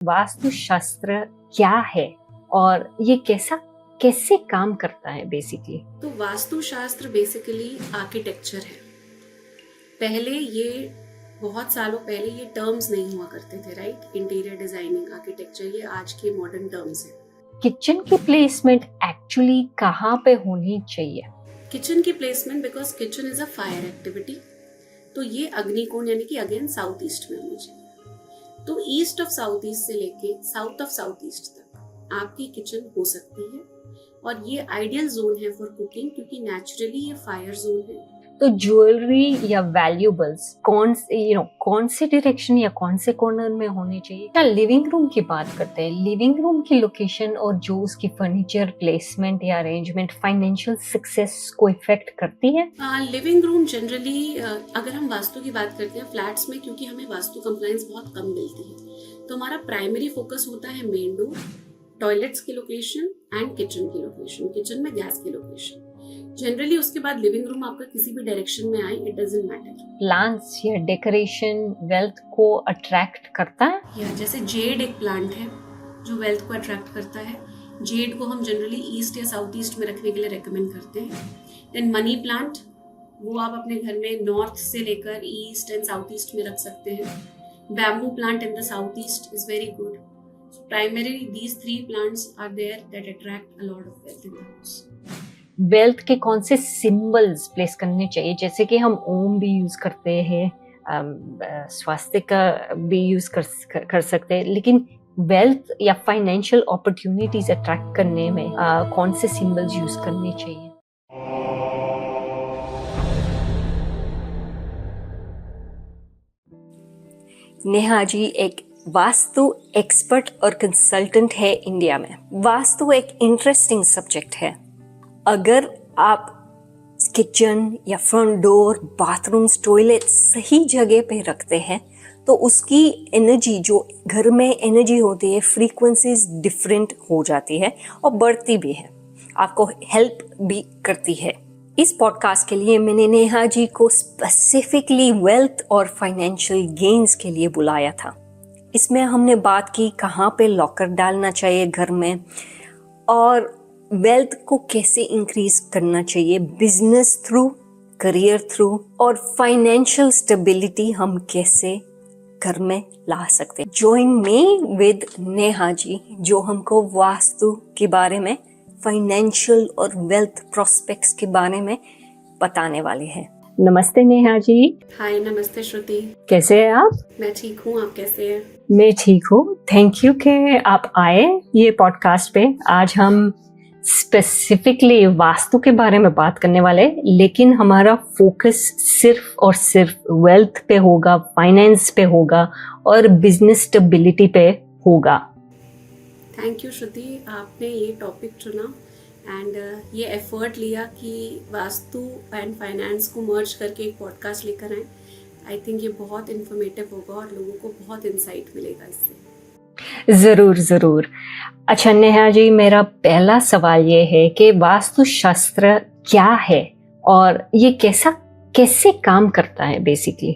वास्तुशास्त्र क्या है और ये कैसे काम करता है बेसिकली? तो वास्तुशास्त्र बेसिकली आर्किटेक्चर है। पहले ये बहुत सालों पहले ये टर्म्स नहीं हुआ करते थे, राइट? इंटीरियर डिजाइनिंग, आर्किटेक्चर, ये आज के मॉडर्न टर्म्स हैं। किचन की प्लेसमेंट एक्चुअली कहाँ पे होनी चाहिए? किचन की placement, because kitchen is a fire activity, तो ये अग्निकोण यानी कि अगेन साउथ ईस्ट में होनी चाहिए। तो ईस्ट ऑफ साउथ ईस्ट से लेके साउथ ऑफ साउथ ईस्ट तक आपकी किचन हो सकती है, और ये आइडियल जोन है फॉर कुकिंग, क्योंकि नेचुरली ये फायर जोन है। तो ज्वेलरी या वैल्यूबल्स कौन से डायरेक्शन या कौन से कॉर्नर में होने चाहिए? क्या लिविंग रूम की बात करते हैं? लिविंग रूम की लोकेशन और जो उसकी फर्नीचर प्लेसमेंट या अरेंजमेंट फाइनेंशियल सक्सेस को इफेक्ट करती है? लिविंग रूम जनरली, अगर हम वास्तु की बात करते हैं फ्लैट्स में, क्योंकि हमें वास्तु कंप्लायंस बहुत कम मिलती है, तो हमारा प्राइमरी फोकस होता है मेन डोर, टॉयलेट्स की लोकेशन एंड किचन की लोकेशन, किचन में गैस की लोकेशन। जनरली उसके बाद लिविंग रूम आपका किसी भी डायरेक्शन में आए, इट डजंट मैटर। प्लांट्स या डेकोरेशन वेल्थ को अट्रैक्ट करता है? या जैसे जेड एक प्लांट है जो वेल्थ को अट्रैक्ट करता है। जेड को हम जनरली ईस्ट या साउथ ईस्ट में रखने के लिए रेकमेंड करते हैं। देन मनी प्लांट, वो आप अपने घर में नॉर्थ से लेकर ईस्ट एंड साउथ ईस्ट में रख सकते हैं। Bamboo plant in the south east is very good. Primary these three plants are there that attract a lot of wealth in the house. Wealth के कौन से सिंबल्स प्लेस करने चाहिए? जैसे कि हम ओम भी यूज करते हैं, स्वास्थ्य का भी यूज कर सकते हैं, लेकिन वेल्थ या फाइनेंशियल अपॉर्चुनिटीज अट्रैक्ट करने में कौन से सिंबल्स यूज करने चाहिए? नेहा जी एक वास्तु एक्सपर्ट और कंसल्टेंट है इंडिया में। वास्तु एक इंटरेस्टिंग सब्जेक्ट है। अगर आप किचन या फ्रंट डोर, बाथरूम्स, टॉयलेट सही जगह पे रखते हैं तो उसकी एनर्जी, जो घर में एनर्जी होती है, फ्रीक्वेंसीज डिफरेंट हो जाती है और बढ़ती भी है, आपको हेल्प भी करती है। इस पॉडकास्ट के लिए मैंने नेहा जी को स्पेसिफिकली वेल्थ और फाइनेंशियल गेन्स के लिए बुलाया था। इसमें हमने बात की कहाँ पे लॉकर डालना चाहिए घर में, और वेल्थ को कैसे इंक्रीज करना चाहिए बिजनेस थ्रू, करियर थ्रू, और फाइनेंशियल स्टेबिलिटी हम कैसे घर में ला सकते हैं। Join me with Neha ji, जो हमको वास्तु के बारे में, फाइनेंशियल और वेल्थ प्रोस्पेक्ट्स के बारे में बताने वाले हैं। नमस्ते नेहा जी। हाय, नमस्ते श्रुति। कैसे हैं आप? मैं ठीक हूँ, आप कैसे हैं? मैं ठीक हूँ, थैंक यू कि आप आए ये पॉडकास्ट पे। आज हम स्पेसिफिकली वास्तु के बारे में बात करने वाले, लेकिन हमारा फोकस सिर्फ और सिर्फ वेल्थ पे होगा, फाइनेंस पे होगा और बिजनेस स्टेबिलिटी पे होगा। थैंक यू श्रुति, आपने ये टॉपिक चुना एंड ये एफर्ट लिया कि वास्तु एंड फाइनेंस को मर्ज करके एक पॉडकास्ट लेकर आए। आई थिंक ये बहुत इन्फॉर्मेटिव होगा और लोगों को बहुत इंसाइट मिलेगा इससे। जरूर जरूर। अच्छा नेहा जी, मेरा पहला सवाल ये है कि वास्तुशास्त्र क्या है और ये कैसे काम करता है बेसिकली?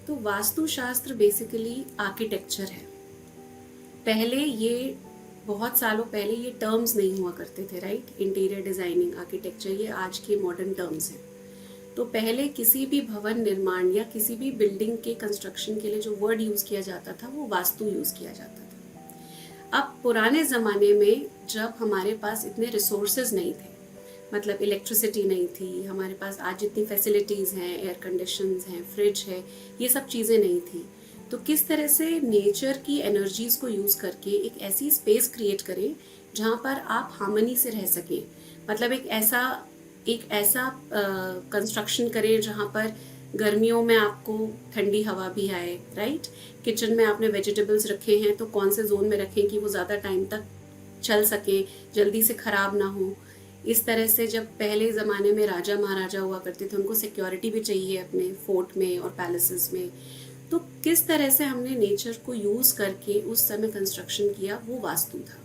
तो वास्तुशास्त्र बेसिकली आर्किटेक्चर है। पहले ये बहुत सालों पहले ये टर्म्स नहीं हुआ करते थे, राइट? इंटीरियर डिजाइनिंग, आर्किटेक्चर, ये आज के मॉडर्न टर्म्स हैं। तो पहले किसी भी भवन निर्माण या किसी भी बिल्डिंग के कंस्ट्रक्शन के लिए जो वर्ड यूज किया जाता था वो वास्तु यूज किया जाता था। अब पुराने ज़माने में जब हमारे पास इतने रिसोर्सेज नहीं थे, मतलब इलेक्ट्रिसिटी नहीं थी, हमारे पास आज जितनी फैसिलिटीज़ हैं, एयर कंडीशंस हैं, फ्रिज है, ये सब चीज़ें नहीं थी, तो किस तरह से नेचर की एनर्जीज़ को यूज़ करके एक ऐसी स्पेस क्रिएट करें जहाँ पर आप हार्मनी से रह सकें। मतलब एक ऐसा कंस्ट्रक्शन करें जहाँ पर गर्मियों में आपको ठंडी हवा भी आए, राइट? किचन में आपने वेजिटेबल्स रखे हैं तो कौन से जोन में रखें कि वो ज़्यादा टाइम तक चल सके, जल्दी से ख़राब ना हो। इस तरह से जब पहले ज़माने में राजा महाराजा हुआ करते थे, उनको सिक्योरिटी भी चाहिए अपने फोर्ट में और पैलेसेस में, तो किस तरह से हमने नेचर को यूज़ करके उस समय कंस्ट्रक्शन किया, वो वास्तु था।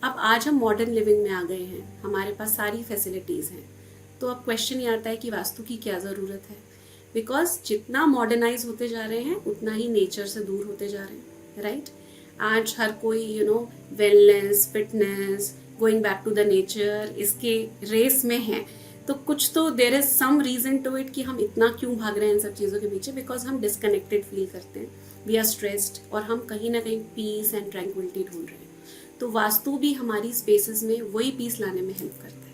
अब आज हम मॉडर्न लिविंग में आ गए हैं, हमारे पास सारी फैसिलिटीज़ हैं, तो अब क्वेश्चन ये आता है कि वास्तु की क्या ज़रूरत है? बिकॉज जितना मॉडर्नाइज होते जा रहे हैं उतना ही नेचर से दूर होते जा रहे हैं। राइट। आज हर कोई wellness, fitness, going back to the nature, इसके रेस में है। तो कुछ तो there is some reason to it कि हम इतना क्यों भाग रहे हैं इन सब चीज़ों के पीछे, बिकॉज हम डिस्कनेक्टेड फील करते हैं, वी आर स्ट्रेस्ड, और हम कहीं ना कहीं पीस एंड ट्रैंक्विलिटी ढूंढ रहे हैं। तो वास्तु भी हमारी स्पेसेस में वही पीस लाने में हेल्प करता है।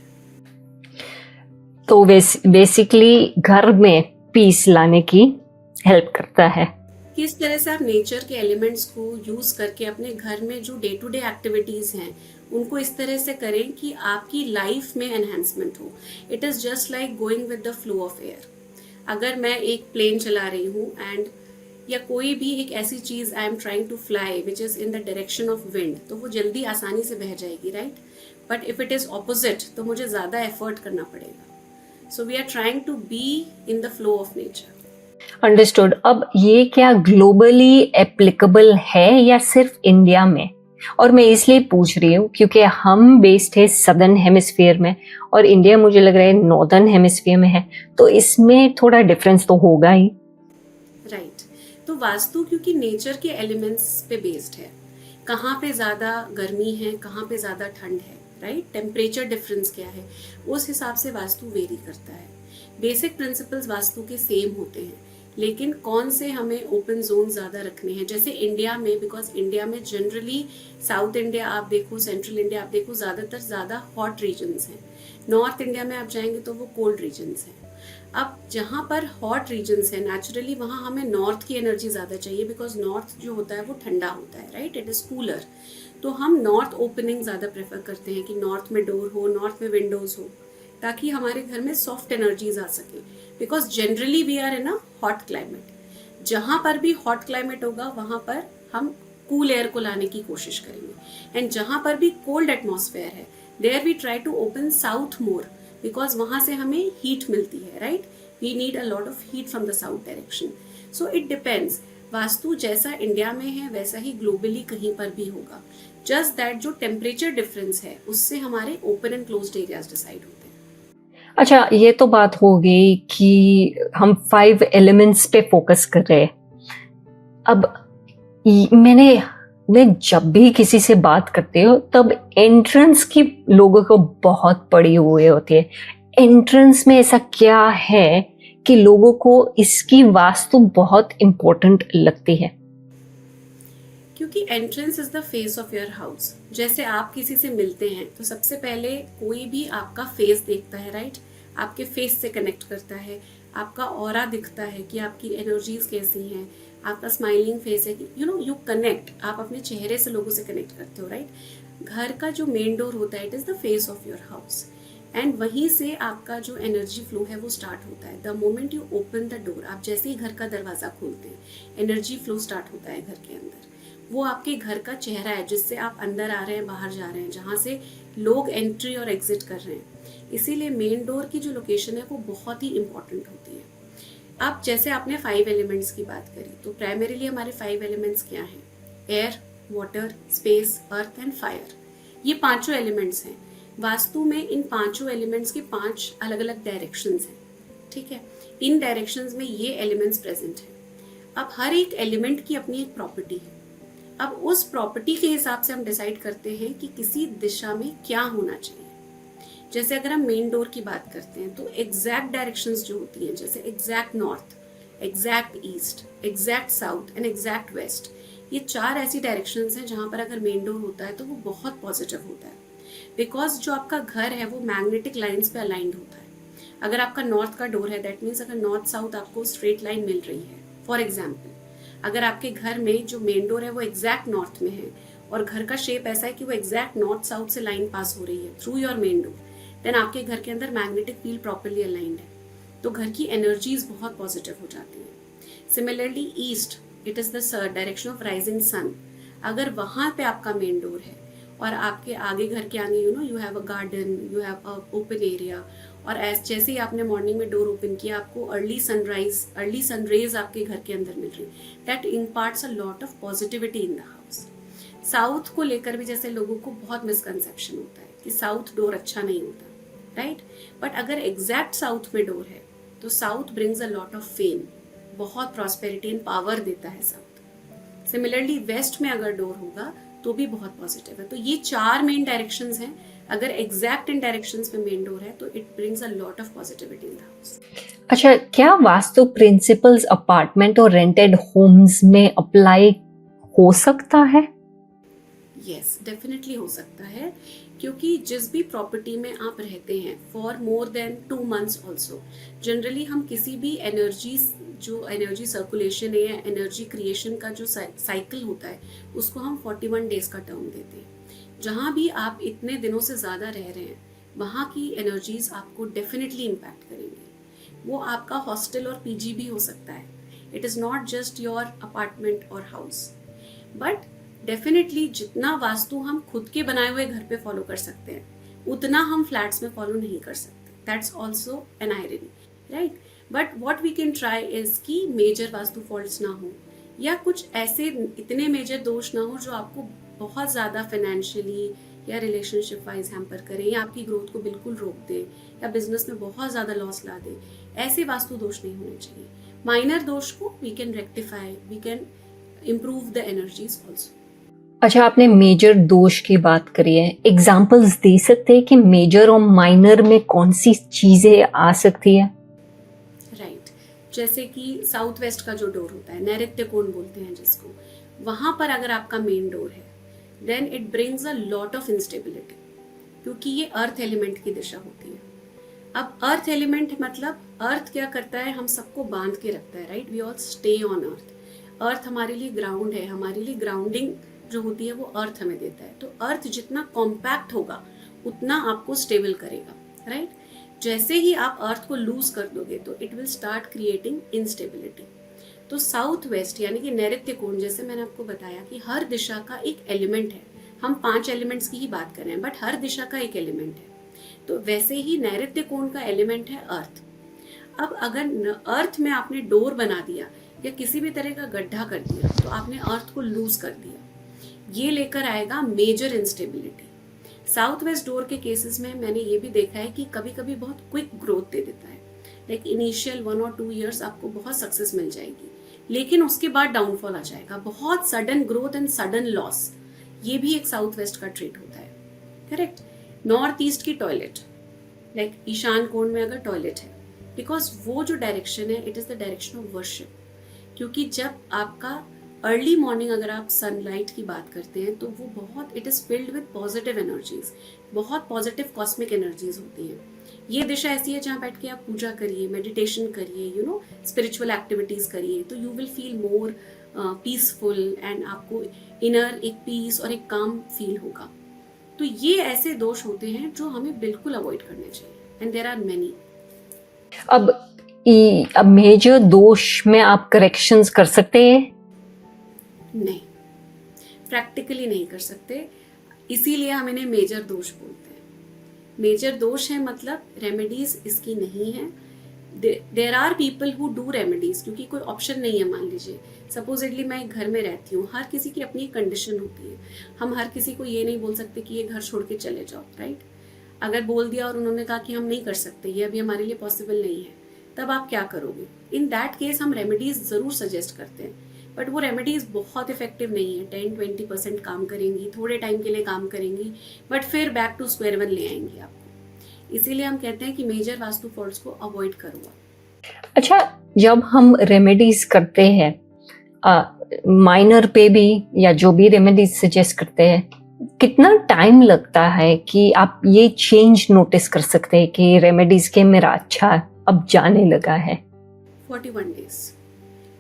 तो बेसिकली घर में पीस लाने की हेल्प करता है। किस तरह से आप नेचर के एलिमेंट्स को यूज करके अपने घर में जो डे टू डे एक्टिविटीज हैं उनको इस तरह से करें कि आपकी लाइफ में एनहेंसमेंट हो। It is just like going with the flow of air. अगर मैं एक प्लेन चला रही हूँ एंड या कोई भी एक ऐसी चीज I am trying to fly which is in the direction of wind, तो वो जल्दी आसानी से बह जाएगी, right. But if it is opposite तो मुझे ज्यादा एफर्ट करना पड़ेगा। So we are trying to be in the flow of nature. Understood. अब ये क्या ग्लोबली एप्लीकेबल है या सिर्फ इंडिया में? और मैं इसलिए पूछ रही हूँ क्योंकि हम बेस्ड है सदर्न हेमिस्फीयर में और इंडिया मुझे लग रहा है नॉर्दर्न हेमिस्फीयर में है, तो इसमें थोड़ा डिफरेंस तो होगा ही। राइट। तो वास्तु क्योंकि नेचर के एलिमेंट्स पे बेस्ड है, कहाँ पे ज्यादा गर्मी है, कहाँ पे ज्यादा ठंड है, राइट, टेम्परेचर डिफरेंस क्या है, उस हिसाब से वास्तु वेरी करता है। बेसिक प्रिंसिपल्स वास्तु के सेम होते हैं, लेकिन कौन से हमें ओपन जोन ज्यादा रखने हैं। जैसे इंडिया में, बिकॉज इंडिया में जनरली साउथ इंडिया आप देखो, सेंट्रल इंडिया आप देखो, ज्यादातर ज्यादा हॉट रीजन्स हैं। नॉर्थ इंडिया में आप जाएंगे तो वो कोल्ड रीजन्स हैं। अब जहाँ पर हॉट रीजन्स है नेचुरली वहाँ हमें नॉर्थ की एनर्जी ज़्यादा चाहिए, बिकॉज नॉर्थ जो होता है वो ठंडा होता है, राइट, इट इज़ कूलर। तो हम नॉर्थ ओपनिंग ज़्यादा प्रेफर करते हैं कि नॉर्थ में डोर हो, नॉर्थ में विंडोज़ हो, ताकि हमारे घर में सॉफ्ट एनर्जीज आ सके। Because generally we are in a hot climate. जहाँ पर भी हॉट क्लाइमेट होगा वहाँ पर हम कूल एयर को लाने की कोशिश करेंगे, एंड जहाँ पर भी कोल्ड एटमॉस्फेयर है there we try to open south more, because वहां से हमें हीट मिलती है, right, we need a lot of heat from the south direction. So it depends. Vastu जैसा इंडिया में है वैसा ही ग्लोबली कहीं पर भी होगा, जस्ट दैट जो टेम्परेचर डिफरेंस है उससे हमारे open and closed areas decide होते हैं। अच्छा, ये तो बात हो गई कि हम 5 एलिमेंट्स पे फोकस कर रहे हैं। अब मैं जब भी किसी से बात करती हूँ तब एंट्रेंस की लोगों को बहुत पड़ी हुई होती है। एंट्रेंस में ऐसा क्या है कि लोगों को इसकी वास्तु बहुत इम्पोर्टेंट लगती है? क्योंकि entrance is the face of your house. जैसे आप किसी से मिलते हैं तो सबसे पहले कोई भी आपका फेस देखता है, राइट, आपके फेस से कनेक्ट करता है, आपका ऑरा दिखता है कि आपकी एनर्जीज कैसी हैं, आपका स्माइलिंग फेस है, यू कनेक्ट, आप अपने चेहरे से लोगों से कनेक्ट करते हो, राइट। घर का जो मेन डोर होता है it is the face of your house, and वहीं से आपका जो एनर्जी फ्लो है वो स्टार्ट होता है। The moment you open the door, आप जैसे ही घर का दरवाजा खोलते हैं एनर्जी फ्लो स्टार्ट होता है घर के अंदर। वो आपके घर का चेहरा है जिससे आप अंदर आ रहे हैं, बाहर जा रहे हैं, जहाँ से लोग एंट्री और एग्जिट कर रहे हैं। इसीलिए मेन डोर की जो लोकेशन है वो बहुत ही इंपॉर्टेंट होती है। अब जैसे आपने 5 एलिमेंट्स की बात करी, तो प्राइमरीली हमारे 5 एलिमेंट्स क्या हैं? Air, water, space, earth and fire. ये पांचों एलिमेंट्स हैं। वास्तु में इन पांचों एलिमेंट्स के 5 अलग अलग डायरेक्शंस हैं, ठीक है। इन डायरेक्शंस में ये एलिमेंट्स प्रेजेंट हैं। अब हर एक एलिमेंट की अपनी एक प्रॉपर्टी है। अब उस प्रॉपर्टी के हिसाब से हम डिसाइड करते हैं कि किसी दिशा में क्या होना चाहिए। जैसे अगर हम मेन डोर की बात करते हैं तो एग्जैक्ट डायरेक्शंस जो होती हैं, जैसे exact north, exact east, exact south and exact west, ये 4 ऐसी डायरेक्शंस हैं जहां पर अगर मेन डोर होता है तो वो बहुत पॉजिटिव होता है, बिकॉज जो आपका घर है वो मैग्नेटिक लाइंस पे अलाइंड होता है। अगर आपका नॉर्थ का डोर है दैट मीन्स अगर नॉर्थ साउथ आपको स्ट्रेट लाइन मिल रही है। फॉर एग्जाम्पल, अगर आपके घर में जो मेन डोर है वो एग्जैक्ट नॉर्थ में है और घर का शेप ऐसा है कि वो एग्जैक्ट नॉर्थ साउथ से लाइन पास हो रही है through your main door, then आपके घर के अंदर मैग्नेटिक फील्ड प्रॉपरली अलाइंड है, तो घर की एनर्जीज बहुत पॉजिटिव हो जाती हैं। Similarly east, it is the direction of rising sun. अगर वहां पे आपका मेन डोर है और आपके आगे घर के आगे you have a garden, you have a open area, और जैसे ही आपने मॉर्निंग में डोर ओपन किया आपको अर्ली सनरेज आपके घर के अंदर मिल रही, that imparts a lot of positivity in the house. South को लेकर भी जैसे लोगों को बहुत मिसकंसेप्शन होता है कि साउथ डोर अच्छा नहीं होता, राइट, बट अगर एग्जैक्ट साउथ में डोर है तो south brings a lot of fame, बहुत प्रॉस्पेरिटी एंड पावर देता है साउथ। सिमिलरली वेस्ट में अगर डोर होगा तो भी बहुत पॉजिटिव है। तो ये 4 मेन डायरेक्शंस हैं। अगर एग्जैक्ट इन डायरेक्शंस में मेन डोर है तो it brings a lot of positivity in the house. अच्छा, क्या वास्तु प्रिंसिपल्स अपार्टमेंट और रेंटेड होम्स में अप्लाई हो सकता है? यस, डेफिनेटली हो सकता है, क्योंकि जिस भी प्रॉपर्टी में आप रहते हैं for more than 2 months also, generally हम किसी भी एनर्जी सर्कुलेशन है या एनर्जी क्रिएशन का जो साइकिल होता है उसको हम 41 डेज का टर्म देते हैं। जहाँ भी आप इतने दिनों से ज़्यादा रह रहे हैं वहाँ की एनर्जीज आपको डेफिनेटली इम्पैक्ट करेंगी। वो आपका हॉस्टल और पीजी भी हो सकता है। It is not just your apartment और हाउस, बट डेफिनेटली जितना वास्तु हम खुद के बनाए हुए घर पे फॉलो कर सकते हैं उतना हम फ्लैट्स में फॉलो नहीं कर सकते। That's also an irony, right? But what we can try is कि मेजर वास्तु फॉल्ट्स ना हो या कुछ ऐसे इतने मेजर दोष ना हो जो आपको बहुत ज़्यादा फाइनेंशियली या रिलेशनशिप वाइज हैम्पर करें या आपकी ग्रोथ को बिल्कुल रोक दे या बिजनेस में बहुत ज़्यादा लॉस ला दे। ऐसे वास्तु दोष नहीं होने चाहिए। माइनर दोष को we can rectify, we can improve the energies also. अच्छा, आपने मेजर दोष की बात करी है, एग्जाम्पल्स दे सकते हैं कि मेजर और माइनर में कौन सी चीजें आ सकती है? राइट, जैसे कि साउथ वेस्ट का जो डोर होता है, नैऋत्य कोण बोलते हैं जिसको, वहां पर अगर आपका मेन डोर है then it brings a lot of instability, क्योंकि ये अर्थ एलिमेंट की दिशा होती है। अब अर्थ एलिमेंट मतलब अर्थ क्या करता है, हम सबको बांध के रखता है, right? We all stay on earth. Earth हमारे लिए ग्राउंड है, हमारे लिए ग्राउंडिंग जो होती है वो अर्थ हमें देता है। तो अर्थ जितना कॉम्पैक्ट होगा उतना आपको स्टेबल करेगा, राइट? जैसे ही आप अर्थ को लूज कर दोगे तो it will start creating instability. तो साउथ वेस्ट यानी कि नैऋत्य कोण, जैसे मैंने आपको बताया कि हर दिशा का एक एलिमेंट है। हम 5 एलिमेंट्स की ही बात कर रहे हैं बट हर दिशा का एक एलिमेंट है। तो वैसे ही नैऋत्य कोण का एलिमेंट है अर्थ। अब अगर अर्थ में आपने डोर बना दिया या किसी भी तरह का गड्ढा कर दिया तो आपने अर्थ को लूज कर दिया। ये लेकर आएगा major instability. South west door के केसेस में मैंने ये भी देखा है कि कभी कभी बहुत क्विक ग्रोथ दे देता है, लाइक इनिशियल 1 और 2 ईयर्स आपको बहुत सक्सेस मिल जाएगी, लेकिन उसके बाद डाउनफॉल आ जाएगा, बहुत sudden growth and sudden loss. ये भी एक साउथ वेस्ट का ट्रेट होता है, करेक्ट? नॉर्थ ईस्ट की टॉयलेट, लाइक ईशान कोण में अगर टॉयलेट है, बिकॉज वो जो डायरेक्शन है it is the direction of worship. क्योंकि जब आपका अर्ली मॉर्निंग अगर आप सनलाइट की बात करते हैं तो वो बहुत, it is filled with positive energies, बहुत पॉजिटिव कॉस्मिक एनर्जीज होती हैं। ये दिशा ऐसी है जहाँ बैठ के आप पूजा करिए, मेडिटेशन करिए, यू नो, स्पिरिचुअल एक्टिविटीज करिए, तो you will feel more peaceful and आपको इनर एक पीस और एक काम फील होगा। तो ये ऐसे दोष होते हैं जो हमें बिल्कुल अवॉइड करने चाहिए एंड देयर आर मेनी। अब मेजर दोष में आप करेक्शंस कर सकते हैं? नहीं, प्रैक्टिकली नहीं कर सकते, इसीलिए हम इन्हें मेजर दोष बोलते हैं। मेजर दोष है मतलब रेमेडीज इसकी नहीं है। There are people who do remedies, क्योंकि कोई ऑप्शन नहीं है। मान लीजिए सपोजिटली मैं एक घर में रहती हूँ, हर किसी की अपनी कंडीशन होती है। हम हर किसी को ये नहीं बोल सकते कि ये घर छोड़ के चले जाओ, राइट? अगर बोल दिया और उन्होंने कहा कि हम नहीं कर सकते, ये अभी हमारे लिए पॉसिबल नहीं है, तब आप क्या करोगे? इन दैट केस हम रेमेडीज जरूर सजेस्ट करते हैं, बट वो रेमेडीज बहुत इफेक्टिव नहीं है। 10-20% काम करेंगी, थोड़े टाइम के लिए काम करेंगी, बट फिर बैक टू स्क्वायर वन ले आएंगी आपको। इसीलिए हम कहते हैं कि मेजर वास्तु फॉल्ट्स को अवॉइड करो। अच्छा, जब हम रेमेडीज करते हैं माइनर पे भी या जो भी रेमेडीज सजेस्ट करते हैं, कितना टाइम लगता है कि आप ये चेंज नोटिस कर सकते हैं कि रेमेडीज के मेरा अच्छा अब जाने लगा है? 41 days.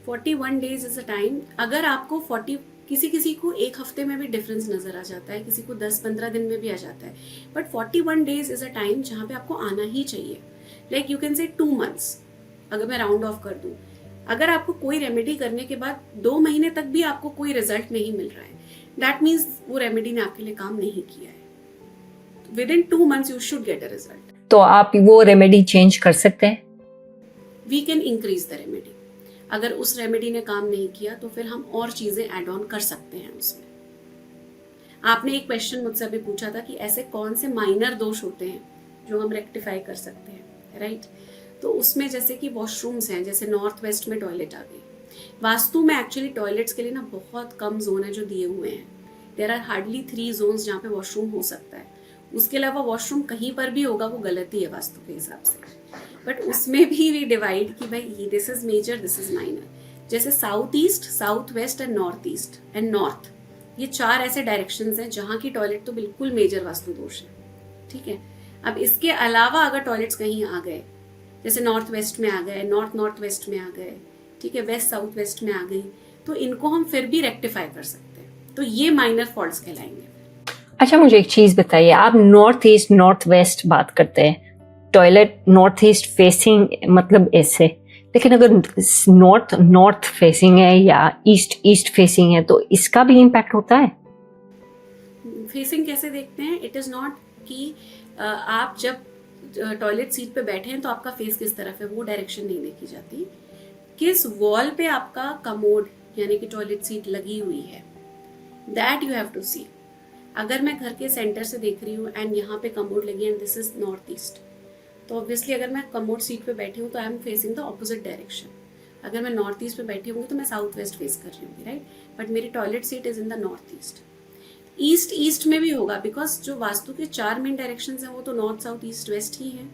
41 days is a time. अगर आपको किसी को एक हफ्ते में भी डिफरेंस नजर आ जाता है, किसी को 10-15 दिन में भी आ जाता है, but 41 days is a time जहाँ पे आपको आना ही चाहिए। Like you can say 2 months, अगर मैं राउंड ऑफ कर दूं। अगर आपको कोई रेमेडी करने के बाद 2 महीने तक भी आपको कोई रिजल्ट नहीं मिल रहा है, दैट मीन्स वो रेमेडी ने आपके लिए काम नहीं किया है। Within 2 months you should get a result. तो आप वो रेमेडी चेंज कर सकते हैं? We can increase the remedy. अगर उस रेमेडी ने काम नहीं किया तो फिर हम और चीजें ऐड ऑन कर सकते हैं उसमें। आपने एक क्वेश्चन मुझसे अभी पूछा था कि ऐसे कौन से माइनर दोष होते हैं जो हम रेक्टिफाई कर सकते हैं, राइट? तो उसमें जैसे कि वॉशरूम्स हैं, जैसे नॉर्थ वेस्ट में टॉयलेट आ गई, वास्तु में एक्चुअली टॉयलेट्स के लिए ना बहुत कम जोन है जो दिए हुए हैं. देयर आर हार्डली 3 जोन्स जहाँ पे वॉशरूम हो सकता है. उसके अलावा वॉशरूम कहीं पर भी होगा वो गलत ही है वास्तु के हिसाब से. बट उसमें भी वी डिवाइड कि भाई this is major, this is minor. जैसे south east, south west and north east and north, ये 4 ऐसे डायरेक्शंस हैं जहाँ की टॉयलेट तो बिल्कुल मेजर वास्तु दोष है. ठीक है. अब इसके अलावा अगर टॉयलेट्स कहीं आ गए, जैसे नॉर्थ वेस्ट में आ गए, नॉर्थ नॉर्थ वेस्ट में आ गए, ठीक है, वेस्ट साउथ वेस्ट में आ गई, तो इनको हम फिर भी रेक्टिफाई कर सकते हैं. तो ये माइनर फॉल्ट्स कहलाएंगे. अच्छा, मुझे एक चीज बताइए, आप नॉर्थ ईस्ट नॉर्थ वेस्ट बात करते हैं, टॉयलेट नॉर्थ ईस्ट फेसिंग मतलब ऐसे, लेकिन अगर नॉर्थ नॉर्थ फेसिंग है या ईस्ट ईस्ट फेसिंग है तो इसका भी इम्पैक्ट होता है. फेसिंग कैसे देखते हैं? इट इज नॉट कि आप जब टॉयलेट सीट पे बैठे हैं तो आपका फेस किस तरफ है, वो डायरेक्शन नहीं देखी जाती. किस वॉल पे आपका कमोड यानी कि टॉयलेट सीट लगी हुई है, दैट यू हैव टू सी. अगर मैं घर के सेंटर से देख रही हूँ एंड यहाँ पे कमोड लगी and this is north east, तो ऑब्वियसली अगर मैं कमोड सीट पे बैठी हूँ तो I am facing the opposite direction. अगर मैं नॉर्थ ईस्ट पे बैठी हूँ तो मैं साउथ वेस्ट फेस कर रही हूँ, राइट. बट मेरी toilet seat is in the north east. East east में भी होगा बिकॉज जो वास्तु के 4 मेन डायरेक्शन हैं वो तो नॉर्थ साउथ ईस्ट वेस्ट ही हैं.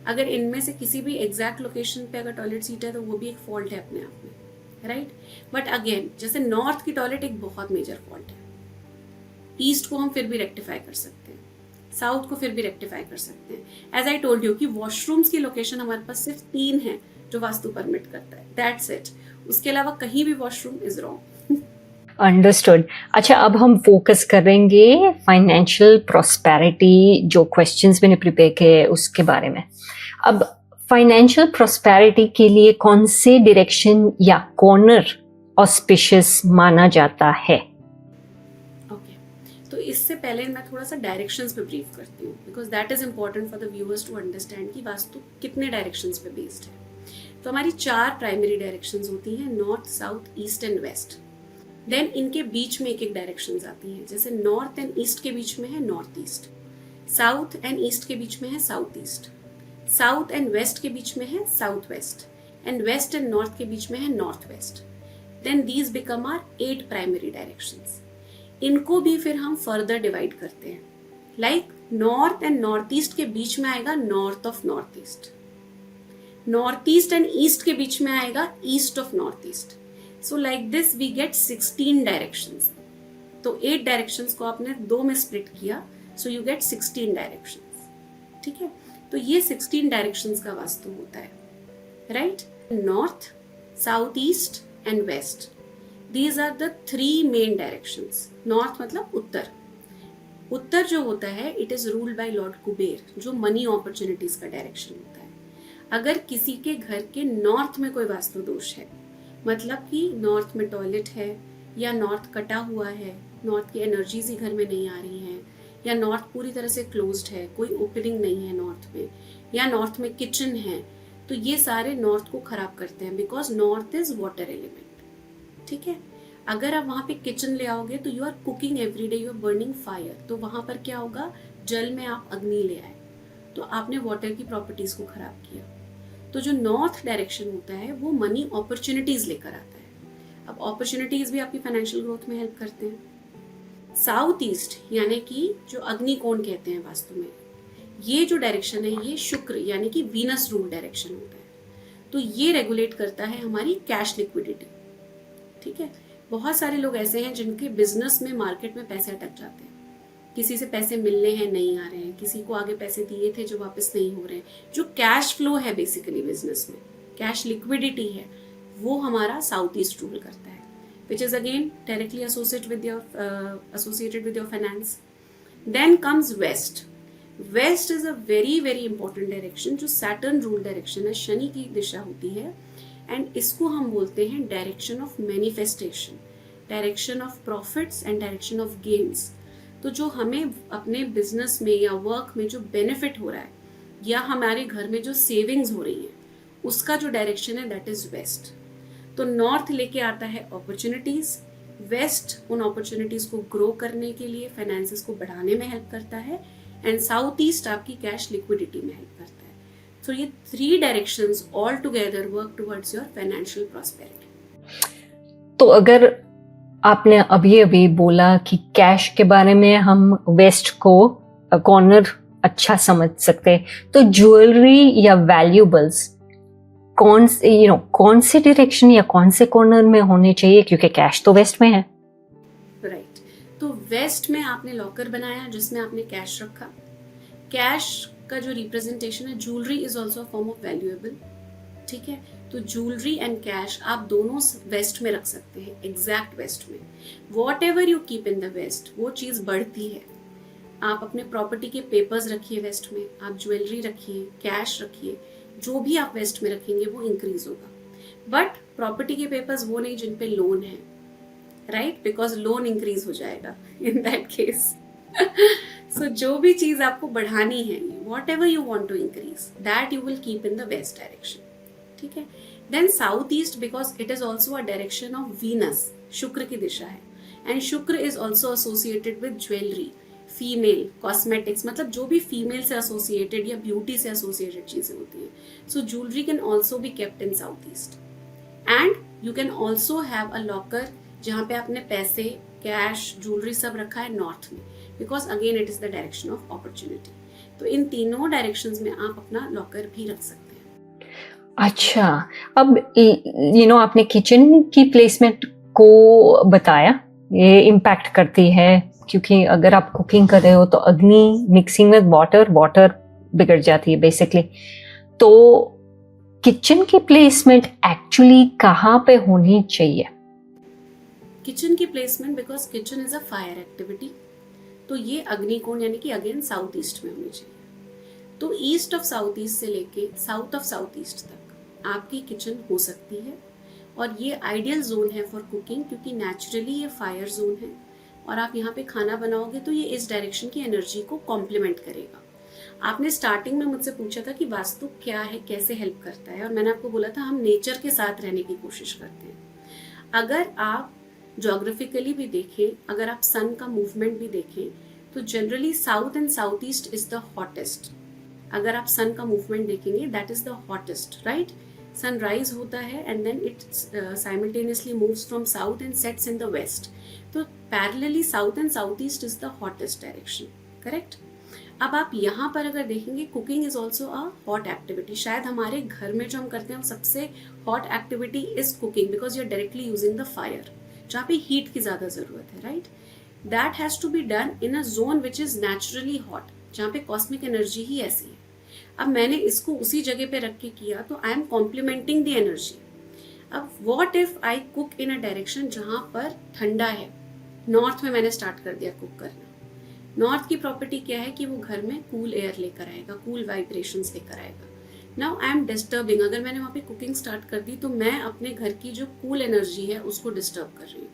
अगर इनमें से किसी भी एग्जैक्ट लोकेशन पे अगर टॉयलेट सीट है तो वो भी एक फॉल्ट है अपने आप में, राइट. बट अगेन जैसे नॉर्थ की टॉयलेट एक बहुत मेजर फॉल्ट है. ईस्ट को हम फिर भी रेक्टिफाई कर सकते हैं, साउथ को फिर भी रेक्टिफाई कर सकते हैं. एज आई टोल्ड यू कि वॉशरूम्स की लोकेशन हमारे पास सिर्फ 3 है जो वास्तु परमिट करता है, दैट्स इट. उसके अलावा कहीं भी वॉशरूम इज रॉन्ग. अंडरस्टूड. अच्छा, अब हम फोकस करेंगे फाइनेंशियल प्रॉस्पेरिटी, जो क्वेश्चंस मैंने प्रिपेयर किए उसके बारे में. अब फाइनेंशियल प्रॉस्पेरिटी के लिए कौन से डायरेक्शन या कॉर्नर ऑस्पिशियस माना जाता है? ओके, तो इससे पहले मैं थोड़ा सा डायरेक्शंस पे ब्रीफ करती हूँ because that is important for the viewers to understand कि वास्तु कितने डायरेक्शंस पे बेस्ड है. तो हमारी 4 प्राइमरी डायरेक्शंस होती हैं, north south east and west. Then इनके बीच में एक एक डायरेक्शंस आती हैं. जैसे नॉर्थ एंड ईस्ट के बीच में है north east, south and east के बीच में है south east, south and west के बीच में है south west, and west and north के बीच में है north west. Then these become are 8 primary directions. इनको भी फिर हम फर्दर डिवाइड करते हैं. Like north and north east के बीच में आएगा north of north east, north east and east के बीच में आएगा east of north east. So like this we get 16 directions. तो 8 directions को आपने 2 में split किया, so you get 16 directions. ठीक है, तो ये 16 directions का वास्तु होता है, right? North, south, east and west. These are the 3 main directions. North मतलब उत्तर. उत्तर जो होता है it is ruled by Lord Kuber, जो मनी अपॉर्चुनिटीज का डायरेक्शन होता है. अगर किसी के घर के नॉर्थ में कोई वास्तु दोष है, मतलब कि नॉर्थ में टॉयलेट है या नॉर्थ कटा हुआ है, नॉर्थ की एनर्जीज ही घर में नहीं आ रही हैं, या नॉर्थ पूरी तरह से क्लोज्ड है, कोई ओपनिंग नहीं है नॉर्थ में, या नॉर्थ में किचन है, तो ये सारे नॉर्थ को खराब करते हैं because north is water element. ठीक है. अगर आप वहाँ पे किचन ले आओगे तो you are cooking every day, you are burning fire, तो वहाँ पर क्या होगा, जल में आप अग्नि ले आए तो आपने वाटर की प्रॉपर्टीज को खराब किया. तो जो नॉर्थ डायरेक्शन होता है वो मनी अपॉर्चुनिटीज लेकर आता है. अब अपॉर्चुनिटीज भी आपकी फाइनेंशियल ग्रोथ में हेल्प करते हैं. साउथ ईस्ट यानी कि जो अग्निकोण कहते हैं वास्तु में, ये जो डायरेक्शन है ये शुक्र यानी कि वीनस रूल डायरेक्शन होता है. तो ये रेगुलेट करता है हमारी कैश लिक्विडिटी. ठीक है. बहुत सारे लोग ऐसे हैं जिनके बिजनेस में, मार्केट में पैसे अटक जाते हैं. किसी से पैसे मिलने हैं, नहीं आ रहे हैं, किसी को आगे पैसे दिए थे जो वापस नहीं हो रहे हैं. जो कैश फ्लो है बेसिकली बिजनेस में, कैश लिक्विडिटी है, वो हमारा साउथ ईस्ट रूल करता है, which is again directly associated with your finance. Then comes west. West is a very very important direction जो सैटर्न रूल डायरेक्शन है, शनि की दिशा होती है, एंड इसको हम बोलते हैं direction of manifestation, direction of profits and direction of gains. तो जो हमें अपने बिजनेस में या वर्क में जो बेनिफिट हो रहा है या हमारे घर में जो सेविंग्स हो रही हैं, उसका जो डायरेक्शन है दैट इज वेस्ट. तो नॉर्थ लेके आता है अपॉर्चुनिटीज, वेस्ट उन अपॉर्चुनिटीज को ग्रो करने के लिए, फाइनेंसेस को बढ़ाने में हेल्प करता है, एंड साउथ ईस्ट आपकी कैश लिक्विडिटी में हेल्प करता है. तो ये 3 directions all together work towards your financial prosperity. तो अगर आपने अभी अभी बोला कि कैश के बारे में हम वेस्ट को कॉर्नर अच्छा समझ सकते, तो ज्वेलरी या वैल्यूएबल्स कौन से डायरेक्शन या कौन से कॉर्नर में होने चाहिए, क्योंकि कैश तो वेस्ट में है। राइट, तो वेस्ट में आपने लॉकर बनाया जिसमें आपने कैश रखा। कैश का जो रिप्रेजेंटेशन है, jewellery is also a form of valuable, ठीक है। तो ज्वेलरी एंड कैश आप दोनों वेस्ट में रख सकते हैं, एग्जैक्ट वेस्ट में। Whatever you keep in the west वो चीज़ बढ़ती है। आप अपने प्रॉपर्टी के पेपर्स रखिए वेस्ट में, आप ज्वेलरी रखिए, कैश रखिए, जो भी आप वेस्ट में रखेंगे वो इंक्रीज होगा। बट प्रॉपर्टी के पेपर्स वो नहीं जिन पे लोन है, राइट, बिकॉज लोन इंक्रीज हो जाएगा इन दैट केस। सो जो भी चीज आपको बढ़ानी है, whatever you want to increase, that you will keep in the west direction, ठीक है। Then south east, because it is also a direction of Venus, शुक्र की दिशा है, एंड शुक्र is also associated with jewellery, female cosmetics, मतलब जो भी फीमेल से एसोसिएटेड या ब्यूटी से एसोसिएटेड चीजें होती हैं। So jewellery can also be kept in south east, and you can also have a locker जहाँ पे आपने पैसे, कैश, ज्वेलरी सब रखा है नॉर्थ में, because again it is the direction of opportunity. तो इन तीनों डायरेक्शंस में आप अपना लॉकर भी रख सकते हैं। अच्छा, अब आपने किचन की प्लेसमेंट को बताया, ये इम्पैक्ट करती है, क्योंकि अगर आप कुकिंग कर रहे हो तो अग्नि मिक्सिंग विद वाटर बिगड़ जाती है बेसिकली। तो किचन की प्लेसमेंट एक्चुअली कहाँ पे होनी चाहिए? किचन की placement, because kitchen is a fire activity, तो ये अग्निकोण यानी कि अगेन साउथ ईस्ट में होनी चाहिए। तो ईस्ट ऑफ साउथ ईस्ट से लेके साउथ ऑफ साउथ ईस्ट तक आपकी किचन हो सकती है, और ये आइडियल जोन है फॉर कुकिंग, क्योंकि नेचुरली ये फायर जोन है, और आप यहाँ पे खाना बनाओगे तो ये इस डायरेक्शन की एनर्जी को कॉम्प्लीमेंट करेगा। आपने स्टार्टिंग में मुझसे पूछा था कि वास्तु क्या है, कैसे हेल्प करता है, और मैंने आपको बोला था हम नेचर के साथ रहने की कोशिश करते हैं। अगर आप ज्योग्राफिकली भी देखें, अगर आप सन का मूवमेंट भी देखें, तो generally south and south east is the hottest. अगर आप सन का मूवमेंट देखेंगे, that is the hottest, right. Sunrise होता है and then it simultaneously moves from south and sets in the west. तो parallelly south and south east is the hottest direction, correct. अब आप यहाँ पर अगर देखेंगे, cooking is also a hot activity. शायद हमारे घर में जो हम करते हैं सबसे hot activity is cooking, because you are directly using the fire, जहाँ पे हीट की ज्यादा जरूरत है, right. That has to be done in a zone which is naturally hot, जहाँ पे कॉस्मिक एनर्जी ही ऐसी है। अब मैंने इसको उसी जगह पे रख के किया, तो I am complementing the energy. अब what if I cook in a direction जहाँ पर ठंडा है, नॉर्थ में मैंने स्टार्ट कर दिया कुक करना। नॉर्थ की प्रॉपर्टी क्या है कि वो घर में कूल एयर लेकर आएगा, कूल वाइब्रेशंस लेकर आएगा। नाउ आई एम डिस्टर्बिंग, अगर मैंने वहाँ पे कुकिंग स्टार्ट कर दी तो मैं अपने घर की जो कूल एनर्जी है उसको डिस्टर्ब कर रही हूँ,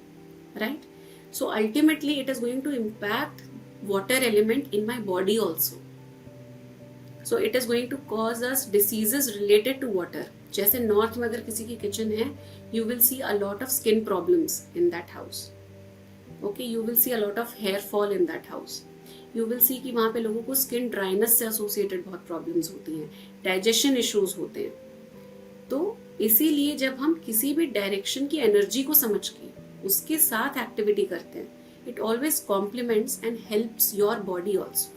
right. So ultimately it is going to impact water element in my body also. So it is going to cause us diseases related to water. जैसे नॉर्थ में अगर किसी की किचन है, you will see a lot of skin problems in that house, okay, you will see a lot of hair fall in that house. You will see कि वहाँ पे लोगों को स्किन ड्राइनेस से एसोसिएटेड बहुत प्रॉब्लम्स होती हैं, डाइजेशन इश्यूज होते हैं। तो इसीलिए जब हम किसी भी डायरेक्शन की एनर्जी को समझ के उसके साथ एक्टिविटी करते हैं, it always complements and helps your body also.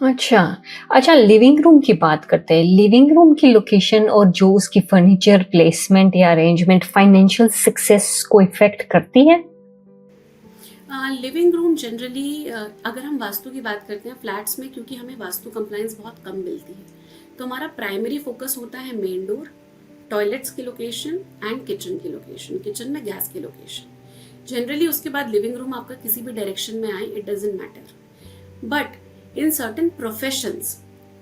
अच्छा, लिविंग रूम की बात करते हैं। लिविंग रूम की लोकेशन और जो उसकी फर्नीचर प्लेसमेंट या अरेंजमेंट फाइनेंशियल सक्सेस को इफेक्ट करती है? लिविंग रूम जनरली अगर हम वास्तु की बात करते हैं फ्लैट्स में, क्योंकि हमें वास्तु कंप्लायंस बहुत कम मिलती है, तो हमारा प्राइमरी फोकस होता है मेन डोर, टॉयलेट्स की लोकेशन एंड किचन की लोकेशन, किचन में गैस की लोकेशन। जनरली उसके बाद लिविंग रूम आपका किसी भी डायरेक्शन में आए, it doesn't matter. But in certain professions,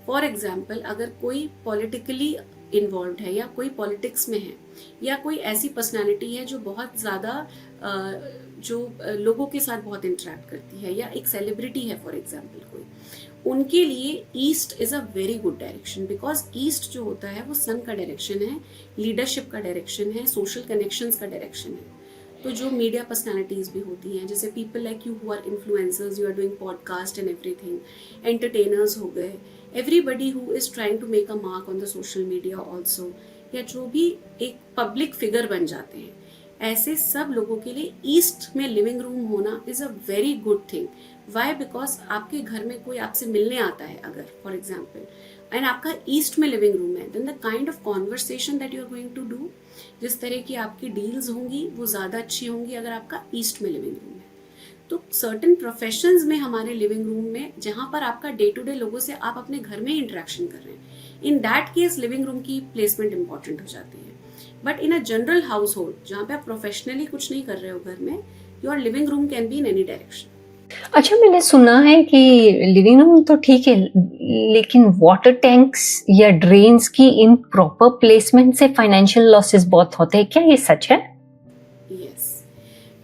for example अगर कोई पॉलिटिकली इन्वॉल्व है या कोई पॉलिटिक्स में है या कोई ऐसी पर्सनालिटी है जो बहुत ज़्यादा जो लोगों के साथ बहुत इंटरेक्ट करती है, या एक सेलिब्रिटी है फॉर एग्जाम्पल कोई, उनके लिए east is a very good direction, because east जो होता है वो सन का डायरेक्शन है, लीडरशिप का डायरेक्शन है, सोशल कनेक्शंस का डायरेक्शन है। तो जो मीडिया पर्सनालिटीज भी होती हैं, जैसे people like you who are influencers, you are doing podcast and everything, entertainers हो गए, everybody who is trying to make a mark on the social media also, या जो भी एक पब्लिक फिगर बन जाते हैं, ऐसे सब लोगों के लिए ईस्ट में लिविंग रूम होना is a very good thing. Why? Because आपके घर में कोई आपसे मिलने आता है अगर, फॉर एग्जाम्पल, एंड आपका ईस्ट में लिविंग रूम है, then the kind of conversation that you are going to do, जिस तरह की आपकी डील्स होंगी वो ज़्यादा अच्छी होंगी अगर आपका ईस्ट में लिविंग रूम है. तो सर्टन प्रोफेशंस में हमारे लिविंग रूम में जहाँ पर आपका डे टू डे लोगों से आप अपने घर में इंटरेक्शन कर रहे हैं, in that case living room की प्लेसमेंट इंपॉर्टेंट हो जाती है. But in a general house hold जहाँ पे आप प्रोफेशनली कुछ नहीं कर रहे हो घर में, your living room can be in any direction. अच्छा, मैंने सुना है कि लिविंग रूम तो ठीक है, लेकिन वाटर टैंक्स या ड्रेन्स की इम्प्रॉपर प्लेसमेंट से फाइनेंशियल लॉसेस बहुत होते हैं, क्या ये सच है? यस.